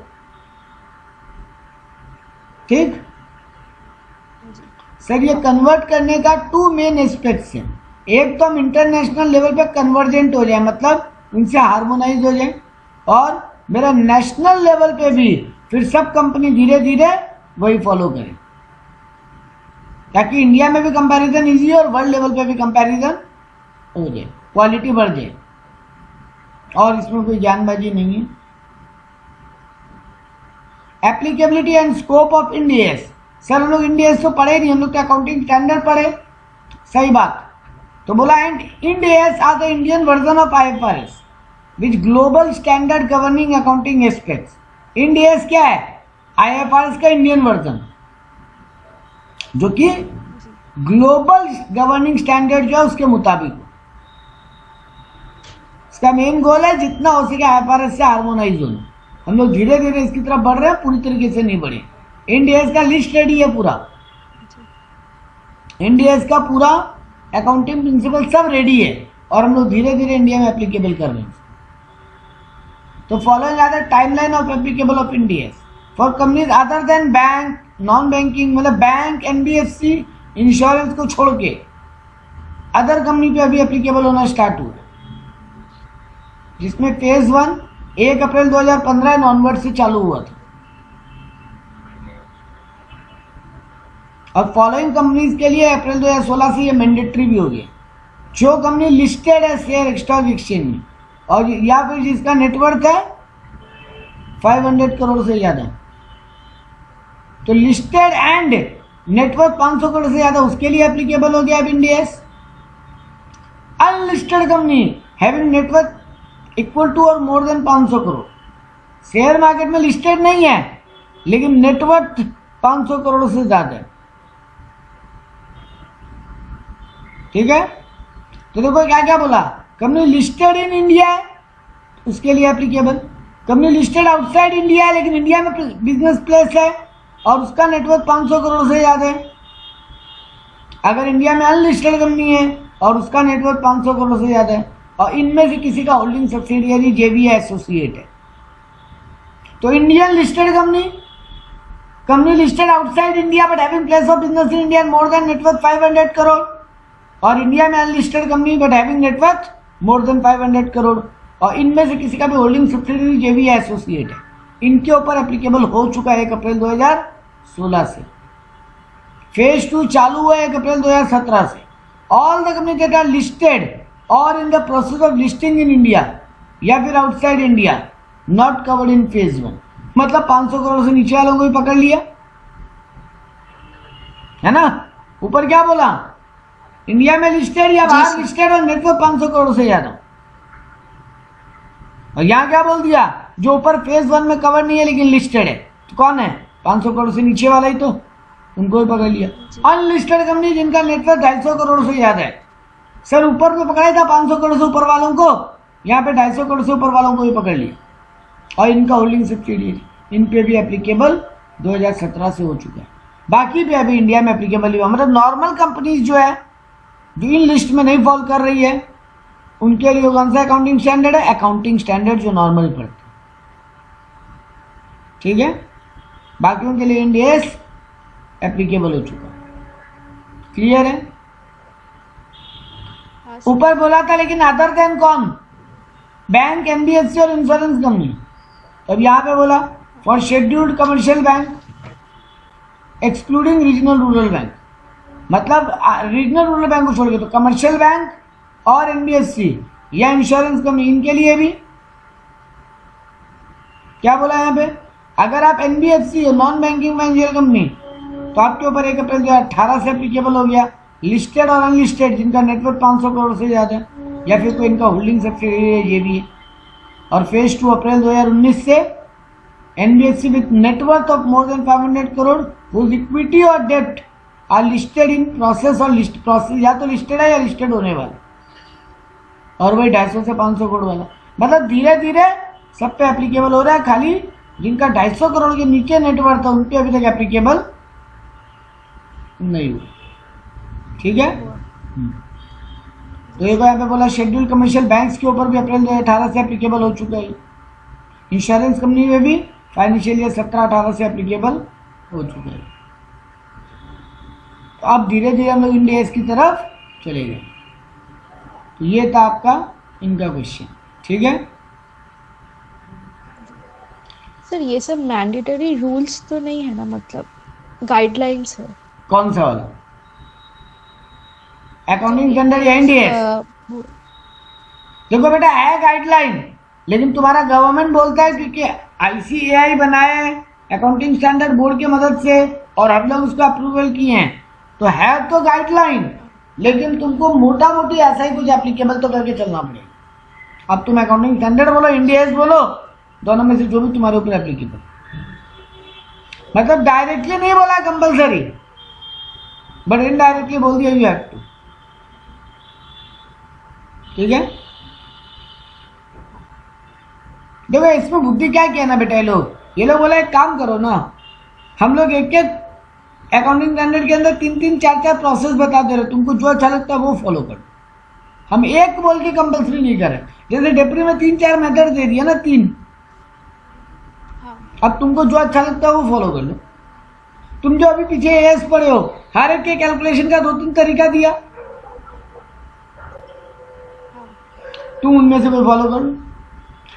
Speaker 1: ठीक सर, ये कन्वर्ट करने का 2 मेन एस्पेक्ट्स हैं। एक तो हम इंटरनेशनल लेवल पे कन्वर्जेंट हो जाए, मतलब उनसे हार्मोनाइज हो जाए, और मेरा नेशनल लेवल पे भी फिर सब कंपनी धीरे धीरे वही फॉलो करें, ताकि इंडिया में भी कंपैरिजन इजी हो और वर्ल्ड लेवल पे भी कंपैरिजन हो जाए, क्वालिटी बढ़ जाए। और इसमें कोई ज्ञानबाजी नहीं है। Applicability and scope of Indians. Sir हम लोग इंडियस तो पढ़े नहीं, हम लोग तो अकाउंटिंग स्टैंडर्ड पढ़े। सही बात। तो बोला and Ind AS are the Indian version of IFRS which global standard governing accounting aspects. Ind AS क्या है? IFRS का इंडियन वर्जन, जो कि ग्लोबल गवर्निंग स्टैंडर्ड जो है उसके मुताबिक। इसका मेन गोल है जितना हो सके IFRS से हार्मोनाइज होना। हम लोग धीरे धीरे इसकी तरफ बढ़ रहे हैं, पूरी तरीके से नहीं बढ़े। इंडियस का लिस्ट रेडी है पूरा, इंडियस का पूरा अकाउंटिंग प्रिंसिपल सब रेडी है, और हम लोग धीरे धीरे इंडिया में एप्लीकेबल कर रहे हैं। तो following are the timeline of applicable of Ind AS for companies other than bank, non banking, मतलब बैंक, NBFC, इंश्योरेंस को छोड़ के अदर कंपनी पे अभी एप्लीकेबल होना स्टार्ट हुआ, जिसमें फेज 1 1 अप्रैल 2015 ऑनवर्ड से चालू हुआ था। और फॉलोइंग कंपनीज के लिए अप्रैल 2016 से ये मैंडेटरी भी हो गया। जो कंपनी लिस्टेड है शेयर स्टॉक एक्सचेंज में, और या फिर जिसका नेटवर्थ है 500 करोड़ से ज्यादा, तो लिस्टेड एंड नेटवर्थ 500 करोड़ से ज्यादा, उसके लिए एप्लीकेबल हो गया अब Ind AS. Unlisted company having net worth equal to और more than 500 crore, share market में लिस्टेड नहीं है लेकिन नेटवर्थ 500 करोड़ से ज्यादा है। ठीक है, तो देखो क्या क्या बोला। कंपनी लिस्टेड इन इंडिया है उसके लिए applicable, company listed outside India है लेकिन इंडिया में बिजनेस प्लेस है और उसका नेटवर्क 500 करोड़ से ज्यादा है। अगर इंडिया में अनलिस्टेड कंपनी है और उसका नेटवर्क 500 करोड़ से ज्यादा है, और इनमें से किसी का होल्डिंग सब्सिडियरी JV है, एसोसिएट है, तो Indian listed company, company listed outside India but having place of business in India more than network 500 crore, और इंडिया में unlisted company but having net worth more than 500 crore, और इनमें से किसी का भी होल्डिंग सब्सिडियरी JV या एसोसिएट है, इनके ऊपर एप्लीकेबल हो चुका है 1 अप्रैल 2016 से। फेज 2 चालू हुआ है 1 अप्रैल 2017 से। All the company that are listed और in the process of listing in India या फिर outside India not covered in phase 1, मतलब 500 करोड़ से नीचे वालों को भी पकड़ लिया है ना। ऊपर क्या बोला? इंडिया में लिस्टेड या बाहर लिस्टेड और नेटवर्क 500 करोड़ से ज्यादा। और यहां क्या बोल दिया? जो ऊपर फेज 1 में कवर नहीं है लेकिन लिस्टेड है, तो कौन है? 500 करोड़ से नीचे वाला ही, तो उनको भी पकड़ लिया। अनलिस्टेड कंपनी जिनका नेटवर्क 250 करोड़ से ज्यादा है। सर ऊपर में पकड़ा था 500 करोड़ से ऊपर वालों को, यहाँ पे 250 करोड़ से ऊपर वालों को भी पकड़ लिया, और इनका होल्डिंग सब्सिडियरी इन पे भी एप्लीकेबल 2017 से हो चुका है। बाकी भी अभी इंडिया में एप्लीकेबल हुआ, मतलब नॉर्मल कंपनीज जो है जो इन लिस्ट में नहीं फॉलो कर रही है उनके लिए कौन सा अकाउंटिंग स्टैंडर्ड है? अकाउंटिंग स्टैंडर्ड जो नॉर्मल पड़ते हैं। ठीक है, बाकियों के लिए इंडियस एप्लीकेबल हो चुका है। क्लियर है? ऊपर बोला था लेकिन अदर देन कौन? बैंक, NBFC और इंश्योरेंस कंपनी। तब यहां पे बोला for scheduled commercial bank excluding regional rural bank, मतलब रीजनल रूरल बैंक को छोड़ के, तो कमर्शियल बैंक और NBFC या इंश्योरेंस कंपनी, इनके लिए भी क्या बोला यहाँ पे? अगर आप NBFC non banking financial company, तो आपके ऊपर 1 अप्रैल 2018 से एप्लीकेबल हो गया। लिस्टेड और अनलिस्टेड जिनका नेटवर्क 500 करोड़ से ज्यादा है या फिर कोई इनका होल्डिंग सब्सिडियरी ये भी है। और फेज 2 अप्रैल 2019 से NBFC with net worth of more than 500 crore whose equity और debt are listed in process, और लिस्ट प्रोसेस या तो लिस्टेड है या लिस्टेड होने वाला। और वही 250 से 500 करोड़ वाला, मतलब धीरे धीरे सब पे एप्लीकेबल हो रहा है, खाली जिनका 250 करोड़ के नीचे नेटवर्थ है उन पे अभी तक एप्लीकेबल नहीं हुआ। ठीक है। तो एक यहाँ पे बोला शेड्यूल कमर्शियल बैंक्स के ऊपर भी अप्रैल 2018 से एप्लीकेबल हो चुका है, इंश्योरेंस कंपनी में भी फाइनेंशियल ईयर 17-18 से एप्लीकेबल हो चुका है। तो अब धीरे धीरे हम लोग इंडिया की तरफ चले गए। तो ये था आपका इनका क्वेश्चन। ठीक है
Speaker 2: सर ये सब मैंडेटरी रूल्स तो नहीं है ना, मतलब गाइडलाइंस है?
Speaker 1: कौन सा वाला? अकाउंटिंग स्टैंडर्ड या इंडिया? देखो बेटा है गाइडलाइन, लेकिन तुम्हारा गवर्नमेंट बोलता है क्योंकि आईसीएआई बनाया है अकाउंटिंग स्टैंडर्ड बोर्ड की मदद से और हम लोग उसको अप्रूवल किए हैं, तो है तो गाइडलाइन, लेकिन तुमको मोटा मोटी ऐसा ही कुछ एप्लीकेबल तो करके चलना पड़ेगा। अब तुम अकाउंटिंग स्टैंडर्ड बोलो इंडिया बोलो, दोनों में से जो भी तुम्हारे ऊपर एप्लीकेबल, मतलब डायरेक्टली नहीं बोला कंपलसरी, बट इनडायरेक्टली बोल दिया यू हैव टू। ठीक है। देखो इसमें बुद्धि क्या किया ना बेटा, ये लोग बोला एक काम करो ना, हम लोग एक एक अकाउंटिंग स्टैंडर्ड के अंदर 3-3, 4-4 प्रोसेस बता दे रहे, तुमको जो अच्छा लगता है वो फॉलो करो, हम एक बोल के कंपलसरी नहीं कर रहे। जैसे डेप्री में 3-4 मेथड दे दिया ना, 3, अब तुमको जो अच्छा लगता है वो फॉलो कर लो। तुम जो अभी पीछे एएस पढ़े हो, हर एक के कैलकुलेशन का 2-3 तरीका दिया, तुम उनमें से कोई फॉलो करो।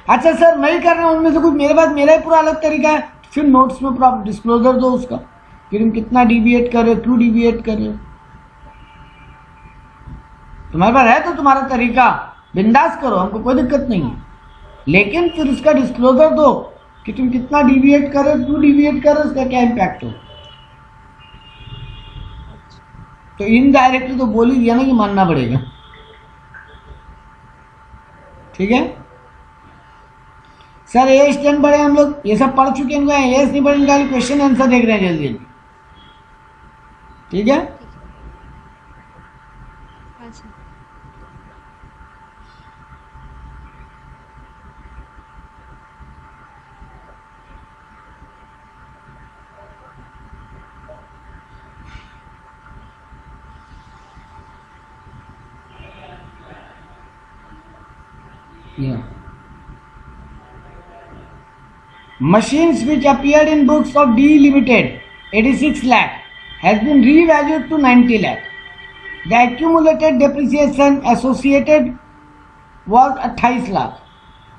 Speaker 1: अच्छा सर नहीं कर रहे हैं उनमें से कुछ, मेरे पास मेरा ही पूरा अलग तरीका है, फिर नोट्स में पूरा डिस्क्लोजर दो उसका कि तुम कितना डिविएट कर रहे हो, क्यों डिविएट कर रहे हो। तुम्हारे पास है तो तुम्हारा तरीका, बिंदास करो, हमको कोई दिक्कत नहीं है, लेकिन फिर उसका डिस्क्लोजर दो कि तुम कितना डिविएट कर रहे हो, क्यों डिविएट कर रहे हो, उसका क्या इम्पैक्ट हो। तो इनडायरेक्टली तो बोल ही दिया ना कि मानना पड़ेगा। ठीक है सर, एएस 10 पढ़े हम लोग, ये सब पढ़ चुके हैं, एएस नहीं पढ़े, इनका क्वेश्चन आंसर देख रहे हैं जल्दी जल्दी। ठीक है।
Speaker 2: अच्छा
Speaker 1: Yeah. Machines which appeared in books of D Limited 86 lakh has been revalued to 90 lakh. The accumulated depreciation associated was 28 lakh.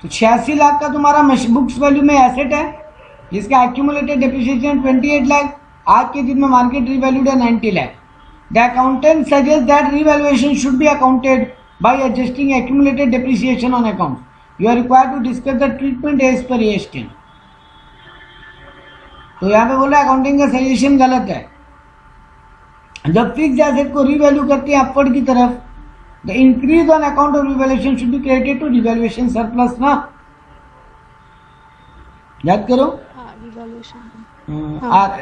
Speaker 1: तो 86 लाख का तुम्हारा बुक्स वैल्यू में एसेट है जिसका एक्यूमुलेटेड डेप्रिसिएशन 28 लाख, आज के दिन में मार्केट रिवैल्यूड है 90 lakh. The accountant suggest that revaluation should B accounted by adjusting accumulated depreciation on account. You are required to discuss the treatment as per AS 10. तो यहाँ पे बोला अकाउंटिंग का सजेशन गलत है। जब फिक्स एसेट को रिवैल्यू करते हैं अपवर्ड की तरफ, the increase on account of revaluation should be credited to revaluation surplus ना, याद करो।
Speaker 2: हाँ revaluation,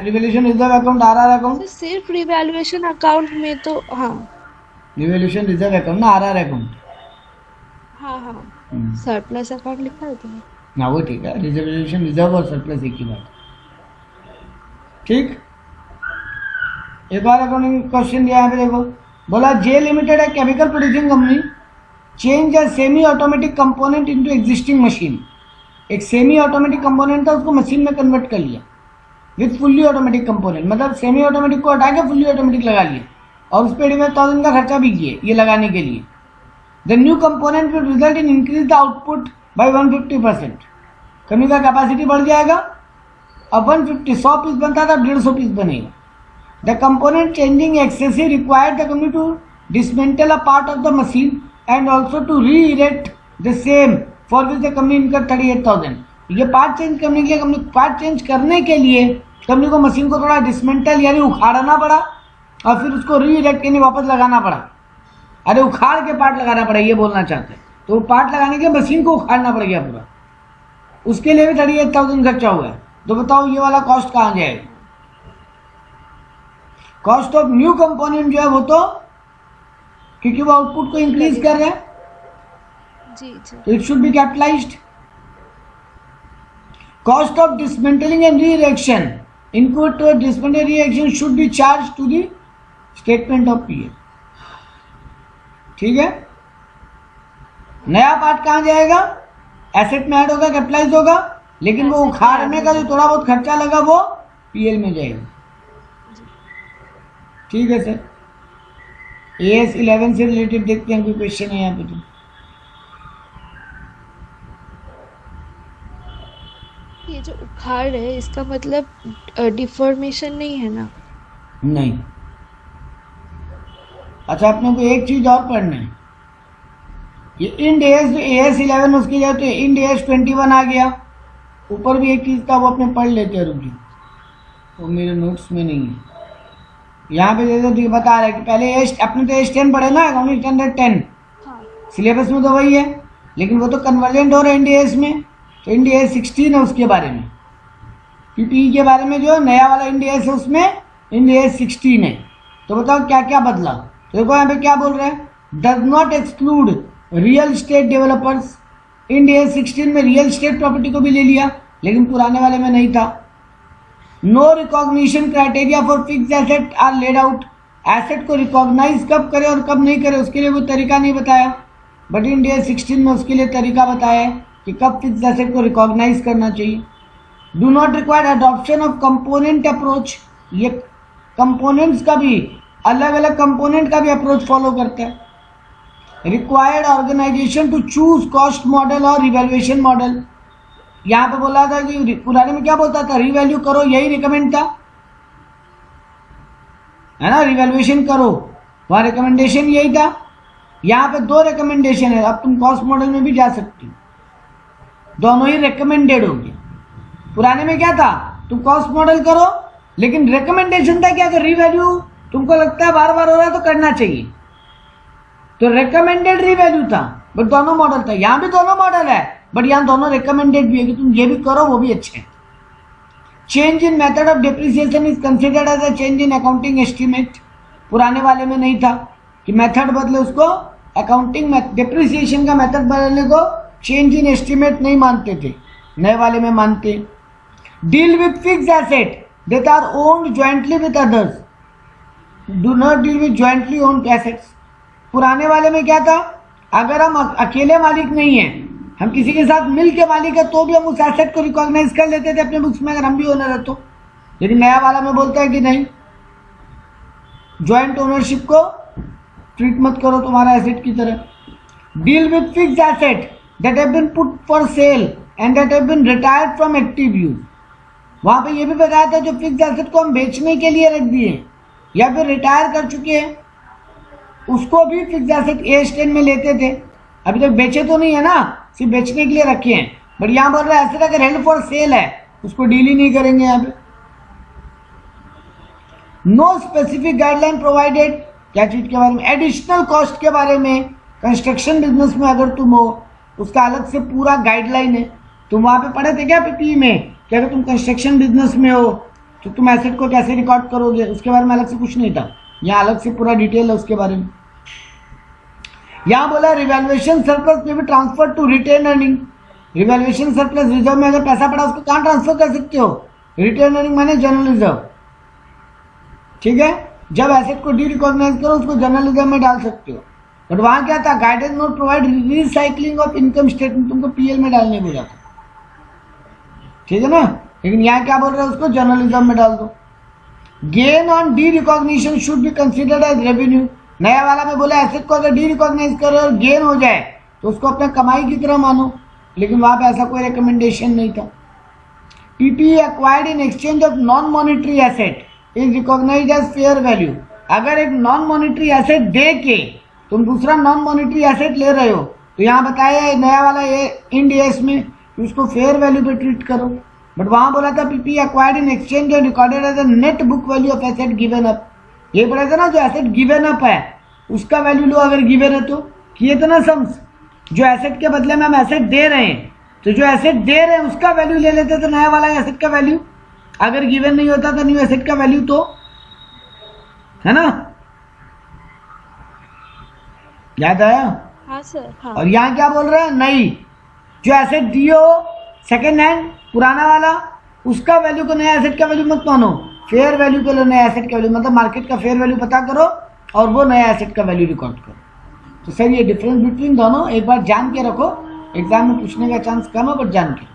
Speaker 1: revaluation reserve account, RR account,
Speaker 2: सिर्फ रिवैल्यूएशन अकाउंट में तो हाँ
Speaker 1: रिवैल्यूएशन रिजर्व अकाउंट ना, आरआर अकाउंट।
Speaker 2: हाँ सरप्लस अकाउंट लिखा है तुम्हें
Speaker 1: ना, वो ठीक है, रिजर्वेशन रिजर्व और सरप्लस एक ही बात। ठीक, एक बार अकाउंटिंग क्वेश्चन दिया यहाँ पे देखो, बोला जे लिमिटेड है chemical producing company, change a semi automatic component into existing machine. एक सेमी ऑटोमेटिक कंपोनेंट था उसको मशीन में कन्वर्ट कर लिया विथ फुल्ली ऑटोमेटिक कंपोनेंट, मतलब सेमी ऑटोमेटिक को हटा के फुल्ली ऑटोमेटिक लगा लिया और उस पर 10,000 का खर्चा भी किए ये लगाने के लिए। The new component will result in increase the output by 150%। Company का कैपेसिटी बढ़ जाएगा, अब 100 पीस बनता था 150 पीस बनेगा। The component changing excessive required the company to dismantle a part of the machine and also to re erect the same for which the company incur 38,000। ये पार्ट चेंज करने के लिए, कंपनी पार्ट चेंज करने के लिए कंपनी को मशीन को थोड़ा डिसमेंटल यानी उखाड़ना पड़ा और फिर उसको री इरेक्ट करने वापस लगाना पड़ा। अरे उखाड़ के पार्ट लगाना पड़ा ये बोलना चाहते हैं, तो वो पार्ट लगाने के लिए मशीन को उखाड़ना पड़ गया पूरा, उसके लिए भी 38,000 खर्चा हुआ है। तो बताओ ये वाला कॉस्ट कहाँ जाएगा? कॉस्ट ऑफ न्यू कंपोनेंट जो है वो तो, क्योंकि वो आउटपुट को इंक्रीज कर रहे हैं,
Speaker 2: जी जी
Speaker 1: तो it should be capitalised. Cost of dismantling and re-erection incurred toward dismantling and re-erection should be charged to the statement of PA. ठीक है. नया पार्ट कहाँ जाएगा? एसेट में ऐड होगा, कैपिटलाइज होगा, लेकिन वो उखाड़ने का जो थोड़ा बहुत खर्चा लगा वो पीएल में जाएगा. ठीक है सर. AS 11 से रिलेटेड देखते हैं कोई क्वेश्चन है यहाँ पे. तो
Speaker 2: ये जो उखाड़ है इसका मतलब डिफॉर्मेशन नहीं है ना?
Speaker 1: नहीं. अच्छा, अपने को एक चीज और पढ़ना है. ये इंड एस जो AS 11 उसकी जाए तो इंड AS 21 आ गया. ऊपर भी एक चीज था वो अपने पढ़ लेते हैं. रुकिए, वो मेरे नोट्स में नहीं है. यहाँ पे जैसे बता रहा है कि पहले अपने तो AS 10 पढ़े ना, अकाउंटिंग स्टैंडर्ड 10.
Speaker 2: हाँ.
Speaker 1: सिलेबस में तो वही है, लेकिन वो तो कन्वर्जेंट हो रहा है इंड AS में. तो इंड AS 16 है उसके बारे में. पीपीई के बारे में जो नया वाला इंड AS है उसमें इंड AS 16 है. तो बताओ क्या क्या बदला. तो देखो यहाँ पे क्या बोल रहे हैं, does not exclude real estate developers. Ind AS 16 में रियल स्टेट प्रॉपर्टी को भी ले लिया, लेकिन पुराने वाले में नहीं था. No recognition criteria for fix asset are laid out. Asset को रिकॉग्नाइज कब करे और कब नहीं करे उसके लिए कोई तरीका नहीं बताया. बट इंड AS 16 में उसके लिए तरीका बताया है कि कब फिक्स एसेट को रिकॉग्नाइज करना चाहिए. Do not require adoption of component approach. ये कंपोनेंट्स का भी अलग अलग कंपोनेंट का भी अप्रोच फॉलो करता है. Required organisation to choose cost model और रिवैल्यूएशन मॉडल. यहाँ पे बोला था कि पुराने में क्या बोलता था, रिवैल्यू करो, यही रिकमेंड था, है ना. रिवैल्यूएशन करो, वहाँ रिकमेंडेशन यही था. यहाँ पे दो रिकमेंडेशन है. अब तुम कॉस्ट मॉडल में भी जा सकती हो, दोनों ही रिकमेंडेड होंगे. पुराने में क्या था, तुम कॉस्ट मॉडल करो, लेकिन रिकमेंडेशन था कि अगर रिवैल्यू तुमको लगता है बार बार हो रहा है तो करना चाहिए. तो रिकमेंडेड रिवैल्यू था, बट दोनों मॉडल था. यहाँ भी दोनों मॉडल है, बट यहाँ दोनों रिकमेंडेड भी है कि तुम ये भी करो, वो भी अच्छे है. Change in method of depreciation is considered as a change in accounting estimate. पुराने वाले में नहीं था कि मेथड बदले, उसको अकाउंटिंग डिप्रिसिएशन का मेथड बदलने को चेंज इन एस्टिमेट नहीं मानते थे, नए वाले में मानते. Deal with fix asset that are owned jointly with others. Do not deal with jointly owned assets. पुराने वाले में क्या था, अगर हम अकेले मालिक नहीं है, हम किसी के साथ मिल के मालिक है, तो भी हम उस एसेट को रिकॉग्नाइज कर लेते थे अपने बुक्स में, अगर हम भी ओनर है तो. लेकिन नया वाला में बोलता है कि नहीं, ज्वाइंट ओनरशिप को ट्रीट मत करो तुम्हारा एसेट की तरह. Deal with fix asset that have been put for sale and that have been retired from active use. वहां पे ये भी बताया था जो फिक्स एसेट को हम बेचने के लिए रख दिए या फिर रिटायर कर चुके हैं, उसको भी फिक्स एसेट AS 10 में लेते थे. अभी तक बेचे तो नहीं है ना, सिर्फ बेचने के लिए रखे हैं. बट यहाँ बोल रहा है एसेट अगर हेल्ड फॉर सेल है उसको डील ही नहीं करेंगे. यहाँ पे नो स्पेसिफिक गाइडलाइन प्रोवाइडेड. क्या चीज के बारे में, एडिशनल कॉस्ट के बारे में. कंस्ट्रक्शन बिजनेस में अगर तुम हो, उसका अलग से पूरा गाइडलाइन है. तुम वहां पे पढ़े थे क्या पीपीई में कि अगर तुम कंस्ट्रक्शन बिजनेस में हो तो तुम एसेट को कैसे रिकॉर्ड करोगे, उसके बारे में अलग से कुछ नहीं था. यहाँ अलग से पूरा डिटेल है उसके बारे में. यहाँ बोला रिवैल्यूएशन सरप्लस में भी transfer to retain earning. Revaluation surplus reserve में अगर पैसा पड़ा उसको कहाँ ट्रांसफर कर सकते हो, रिटेन अर्निंग माने जनरल रिजर्व. ठीक है, जब एसेट को डी रिकॉग्नाइज करो उसको जनरल रिजर्व में डाल सकते हो. बट वहां क्या था, guidance note provide recycling of income statement, तुमको पीएल में डालने को जाता. ठीक है ना, लेकिन यहाँ क्या बोल रहे हैं, उसको जनरल रिजर्व में डाल दो. Gain on derecognition should be considered as revenue. नया वाला में बोला एसेट को अगर डी रिकॉग्नाइज करो और गेन हो जाए तो उसको अपने कमाई की तरह मानो, लेकिन वहां पे ऐसा कोई रिकमेंडेशन नहीं था. PPE acquired in exchange of non monetary asset is recognised as fair value. अगर एक नॉन मॉनिटरी एसेट दे के तुम दूसरा नॉन मॉनिटरी एसेट ले रहे हो तो यहाँ बताया नया वाला इंड AS में कि उसको फेयर वैल्यू पे ट्रीट करो. बट वहां बोला था पीपीई एक्वायर्ड इन एक्सचेंज और recorded as a net book value of asset given up. ये पढ़ा था ना, जो एसेट गिवन अप है उसका वैल्यू लो अगर गिवन है तो. किए थे ना सम्स, जो एसेट के बदले में हम एसेट दे रहे हैं तो जो एसेट दे रहे हैं उसका वैल्यू ले लेते थे, नया वाला एसेट का वैल्यू. अगर गिवन नहीं होता तो न्यू एसेट का वैल्यू, तो है ना, याद आया.
Speaker 2: हाँ सर, हाँ।
Speaker 1: और यहाँ क्या बोल रहे हैं, नई जो एसेट दिए हो सेकेंड हैंड पुराना वाला, उसका वैल्यू को नया एसेट का वैल्यू मत मानो, फेयर वैल्यू को लो नया एसेट का वैल्यू, मतलब मार्केट का फेयर वैल्यू पता करो और वो नया एसेट का वैल्यू रिकॉर्ड करो। तो सर ये डिफरेंस बिटवीन दोनों एक बार जान के रखो, एग्जाम में पूछने का चांस कम है बट जान के।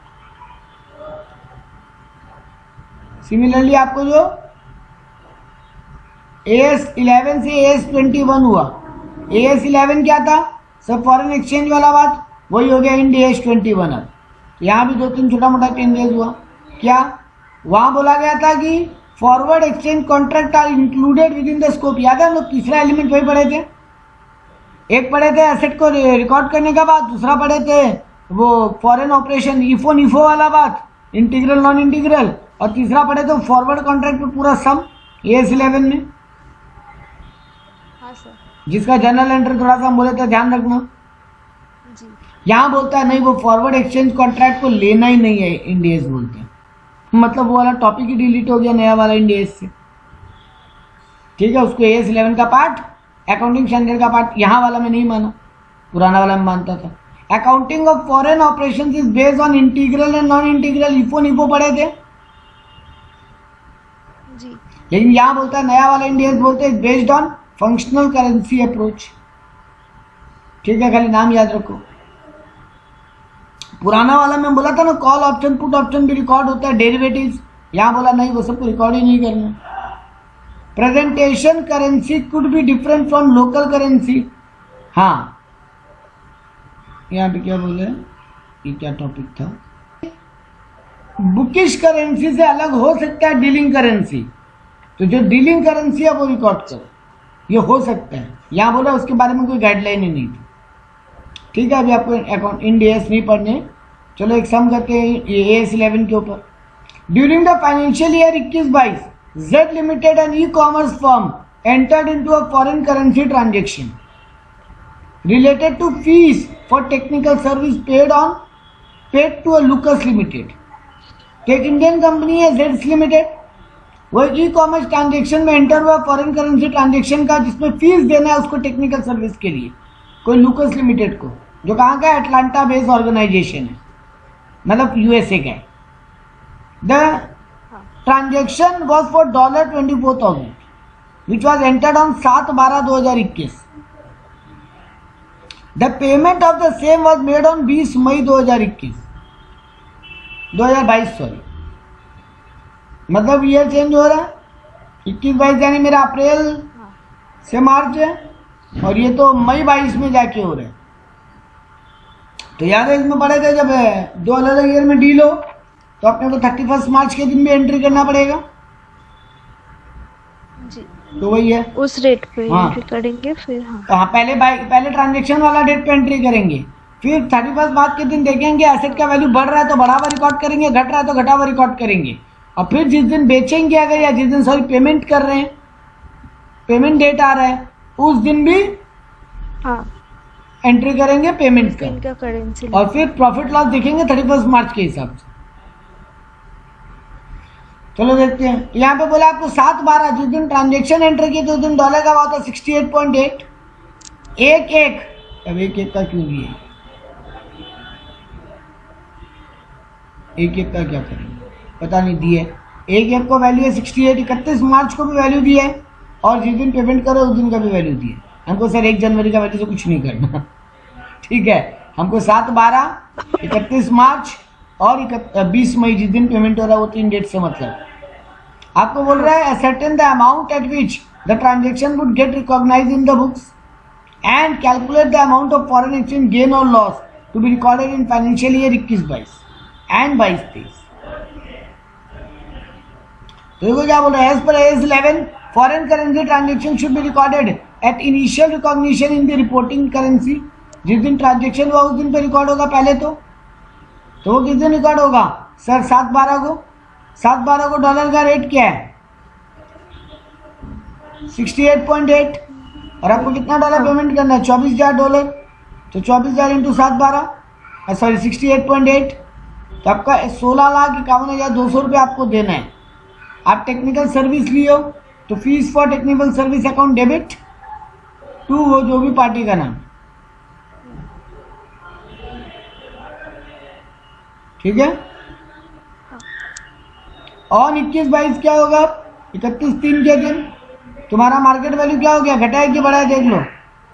Speaker 1: सिमिलरली आपको जो AS11 से AS21 हुआ, AS11 क्या था सब फॉरेन एक्सचेंज वाला बात, वही हो गया इंड AS21। अब यहाँ भी 2-3 छोटा मोटा चेंजेस हुआ। क्या वहाँ बोला गया था कि forward exchange contract are included within the scope, याद है हम लोग तीसरा एलिमेंट वही पढ़े थे, एक पढ़े थे एसेट को रिकॉर्ड करने का बात, दूसरा पढ़े थे वो फॉरेन ऑपरेशन इफो वाला बात, इंटीग्रल नॉन इंटीग्रल, और तीसरा पढ़े थे फॉरवर्ड कॉन्ट्रैक्ट पे पूरा सम AS11 में।
Speaker 2: हाँ सर,
Speaker 1: जिसका जर्नल एंट्री थोड़ा सा हम बोले तो ध्यान रखना।
Speaker 2: जी।
Speaker 1: यहाँ बोलता है नहीं वो फॉरवर्ड एक्सचेंज कॉन्ट्रैक्ट को लेना ही नहीं है, इंडियस बोलते हैं, मतलब वो वाला टॉपिक ही डिलीट हो गया नया वाला इंडियस से। ठीक है, उसको AS11 का पार्ट अकाउंटिंग स्टैंडर्ड का पार्ट यहाँ वाला में नहीं माना, पुराना वाला में मानता था। Accounting of foreign operations is based on integral and non integral, इफो पढ़े थे
Speaker 2: जी।
Speaker 1: लेकिन यहाँ बोलता है नया वाला इंडियस बोलते हैं based on functional currency approach. ठीक है, खाली नाम याद रखो। पुराना वाला में बोला था ना कॉल ऑप्शन पुट ऑप्शन भी रिकॉर्ड होता है, डेरिवेटिव्स, यहाँ बोला नहीं वो सबको रिकॉर्ड ही नहीं करना। Presentation currency could be different from local currency. हाँ यहाँ पे क्या बोले, ये क्या टॉपिक था, बुकिश करेंसी से अलग हो सकता है डीलिंग करेंसी, तो जो डीलिंग करेंसी है वो रिकॉर्ड करो, ये हो सकता है। यहाँ बोला उसके बारे में कोई गाइडलाइन ही नहीं थी। ठीक है, अभी आपको अकाउंट इंड AS नहीं पढ़ने, चलो एक सम करते हैं AS11 के ऊपर। During the financial year 21-22 Z Limited an e-commerce firm entered into a foreign currency transaction related to fees for technical service paid to a Lucas Limited। तो एक इंडियन कंपनी है जेड्स लिमिटेड, वो ई कॉमर्स ट्रांजेक्शन में एंटर हुआ फॉरेन करेंसी ट्रांजेक्शन का, जिसमें फीस देना है उसको टेक्निकल सर्विस के लिए, कोई लूकस लिमिटेड को, जो कहाँ का है, अटलांटा बेस्ड ऑर्गेनाइजेशन है, मतलब USA का है। The transaction was for $24,000 which was entered on 7/12/2021। The payment of the same was made on 20 May 2022 sorry, मतलब ईयर चेंज हो रहा है, 21-22 यानी मेरा अप्रैल से मार्च है, और ये तो मई 22 में जाके हो रहा है। तो याद है इसमें पढ़े थे जब 2 अलग ईयर में डील हो तो अपने को 31 मार्च के दिन भी एंट्री करना पड़ेगा,
Speaker 2: जी।
Speaker 1: तो वही है
Speaker 2: उस रेट पे
Speaker 1: हाँ।
Speaker 2: एंट्री करेंगे फिर। हाँ,
Speaker 1: हाँ, पहले ट्रांजेक्शन वाला डेट पे एंट्री करेंगे, फिर 31 मार्च के दिन देखेंगे एसेट का वैल्यू बढ़ रहा है तो बढ़ा हुआ रिकॉर्ड करेंगे, घट रहा है तो घटा हुआ रिकॉर्ड करेंगे, और फिर जिस दिन बेचेंगे अगर, या जिस दिन सॉरी पेमेंट कर रहे हैं, पेमेंट डेट आ रहा है उस दिन भी
Speaker 2: हाँ,
Speaker 1: एंट्री करेंगे पेमेंट का,
Speaker 2: इनका करेंसी
Speaker 1: और फिर प्रॉफिट लॉस देखेंगे 31 मार्च के हिसाब से। चलो देखते हैं, यहाँ पे बोला आपको 7/12 जिस दिन ट्रांजेक्शन एंटर किए तो उस दिन डॉलर का भाव था 68.8, एक अब एक का क्यों दिए, एक का क्या करेंगे पता नहीं, दिए एक को वैल्यू है 68, 31 मार्च को भी वैल्यू दिया है, और जिस दिन पेमेंट करो उस दिन का भी वैल्यू दिया। हमको सर 1 जनवरी का वैल्यू से कुछ नहीं करना ठीक है, हमको 7/12, 31 मार्च और 20 मई जिस दिन पेमेंट हो रहा है वो 3 डेट से मतलब। आपको बोल रहा है ascertain the amount at which the transaction would get recognized in the books and calculate the amount of foreign exchange gain or loss to be recorded in financial year 21-22 and 22-23। तो देखो क्या बोल रहा है, as per AS11 foreign currency transaction should be recorded at initial recognition in the reporting currency। जिस दिन ट्रांजेक्शन हुआ उस दिन पे रिकॉर्ड होगा पहले तो वो किस दिन रिकॉर्ड होगा सर 7/12 को। 7/12 को डॉलर का रेट क्या है 68.8, और आपको कितना डॉलर पेमेंट करना है $24,000, तो 24,000 इंटू 7/12 सॉरी 68.8, तो आपका 16,51,200 रुपये आपको देना है। आप टेक्निकल सर्विस लिए हो तो fees for technical service account debit to वो जो भी पार्टी का नाम, ठीक है। और 21-22 क्या होगा? 31-3 के दिन तुम्हारा मार्केट वैल्यू क्या हो गया, घटा है कि बढ़ा है, देख लो।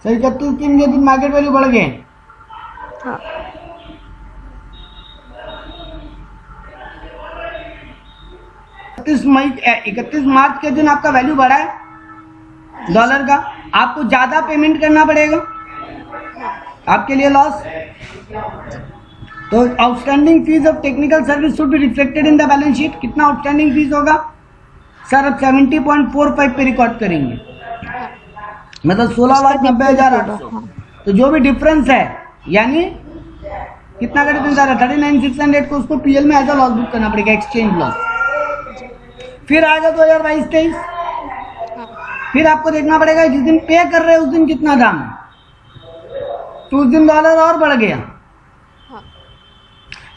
Speaker 1: सर 31-3 के दिन मार्केट वैल्यू बढ़ गए।
Speaker 2: हाँ
Speaker 1: 31 मार्च के दिन आपका वैल्यू बढ़ा है डॉलर का, आपको ज्यादा पेमेंट करना पड़ेगा, आपके लिए लॉस। तो outstanding fees of technical service should be reflected in the balance sheet. कितना आउटस्टैंडिंग फीस होगा सर? अब 70.45 पे रिकॉर्ड करेंगे, मतलब 16,90,800। तो जो भी डिफरेंस है, यानी कितना का डिफरेंस आ रहा है 39,600 को, उसको पीएल में एज अ लॉस बुक करना पड़ेगा, एक्सचेंज लॉस। फिर आएगा 2022-23, फिर आपको देखना पड़ेगा जिस दिन पे कर रहे हैं उस दिन कितना दाम है, तो उस दिन डॉलर और बढ़ गया।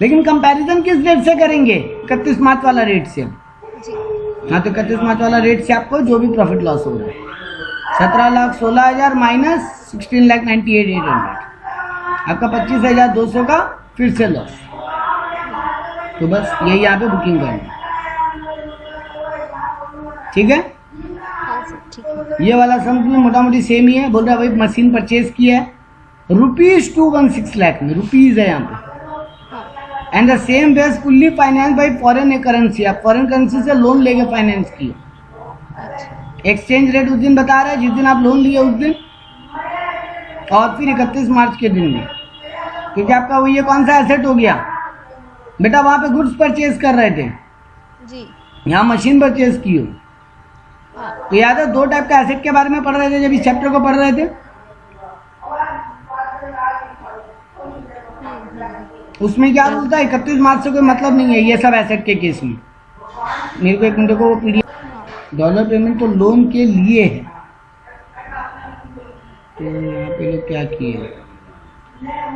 Speaker 1: लेकिन कंपैरिजन किस रेट से करेंगे? 31 मार्च वाला रेट से। हाँ, तो 31 मार्च वाला रेट से आपको जो भी प्रॉफिट लॉस हो रहा है, 17,16,000 माइनस 16,98,800, आपका 25,200 का फिर से लॉस। तो बस यही यहाँ पे बुकिंग करना, ठीक है।
Speaker 2: हाँ सर ठीक है।
Speaker 1: ये वाला सम में मोटा मोटी सेम ही है। बोल रहा है भाई मशीन परचेज किया है ₹216 लाख में, रुपीज है यहाँ पे। And the same base fully finance by foreign currency, आप फॉरेन करेंसी से लोन लेके फाइनेंस किए। एक्सचेंज रेट उस दिन बता रहा है जिस दिन आप लोन लिए उस दिन, और फिर 31 मार्च के दिन में, क्योंकि आपका वो ये कौन सा एसेट हो गया बेटा, वहां पे गुड्स परचेज कर रहे थे
Speaker 2: जी।
Speaker 1: यहाँ मशीन परचेज की हो। तो याद है 2 टाइप का एसेट के बारे में पढ़ रहे थे जब इस चैप्टर को पढ़ रहे थे। उसमें क्या रूल था, 31 मार्च से कोई मतलब नहीं है ये सब एसेट के केस में। मेरे को एक मिनट को वो पीडीएफ, डॉलर पेमेंट तो लोन के लिए है, तो यहाँ पे लोग क्या किए,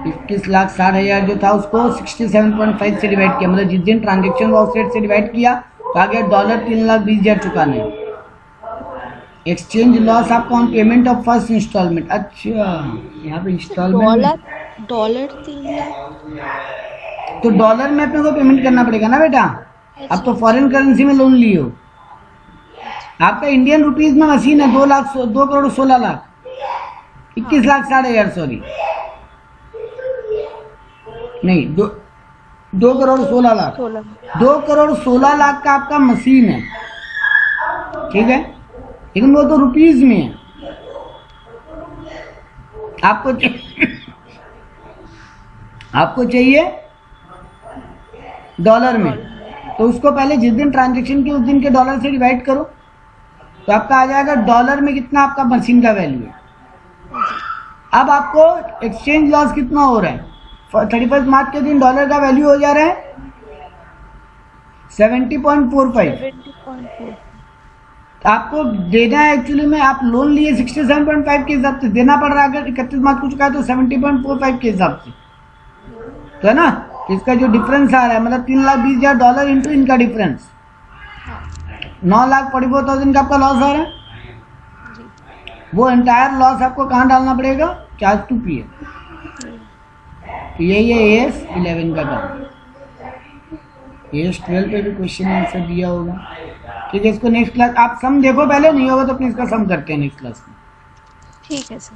Speaker 1: 21,60,000 जो था उसको 67.5 से डिवाइड किया, मतलब जिस दिन ट्रांजेक्शन हुआ उस रेट से डिवाइड किया, तो आगे $3,20,000 चुकाने हैं। एक्सचेंज लॉस आपका on payment of first instalment. अच्छा, यहाँ पे इंस्टॉलमेंट
Speaker 2: डॉलर 3 लाख,
Speaker 1: तो डॉलर में अपने को पेमेंट करना पड़ेगा ना बेटा। अब तो फॉरेन करेंसी में लोन लिए हो, आपका इंडियन रुपीज में मशीन है 2,16,00,000, 21,60,000 सॉरी, नहीं 2,16,00,000, 2,16,00,000 का आपका मशीन है, ठीक है, लेकिन वो तो रुपीज में है। आपको चाहिए डॉलर में, तो उसको पहले जिस दिन ट्रांजेक्शन की उस दिन के डॉलर से डिवाइड करो, तो आपका आ जाएगा डॉलर में कितना आपका मशीन का वैल्यू है। अब आपको एक्सचेंज लॉस कितना हो रहा है, 31 मार्च के दिन डॉलर का वैल्यू हो जा रहा है 70.45। आपको देना है एक्चुअली में, आप लोन लिए 67.5 के हिसाब से देना पड़ रहा है, अगर 31 मार्च को चुका है तो 70.45 के हिसाब से, तो है ना। इसका जो डिफरेंस आ रहा है मतलब $3,20,000 इंटू इनका डिफरेंस, 9,44,000 का आपका लॉस आ रहा है। वो एंटायर लॉस आपको कहाँ डालना पड़ेगा, चार्ज टू पी है। तो यही है AS 11 का काम। AS 12 पे भी क्वेश्चन आंसर दिया होगा, ठीक है। इसको नेक्स्ट क्लास आप सम देखो पहले, नहीं होगा तो अपने इसका सम करते हैं नेक्स्ट क्लास में।
Speaker 2: ठीक है सर।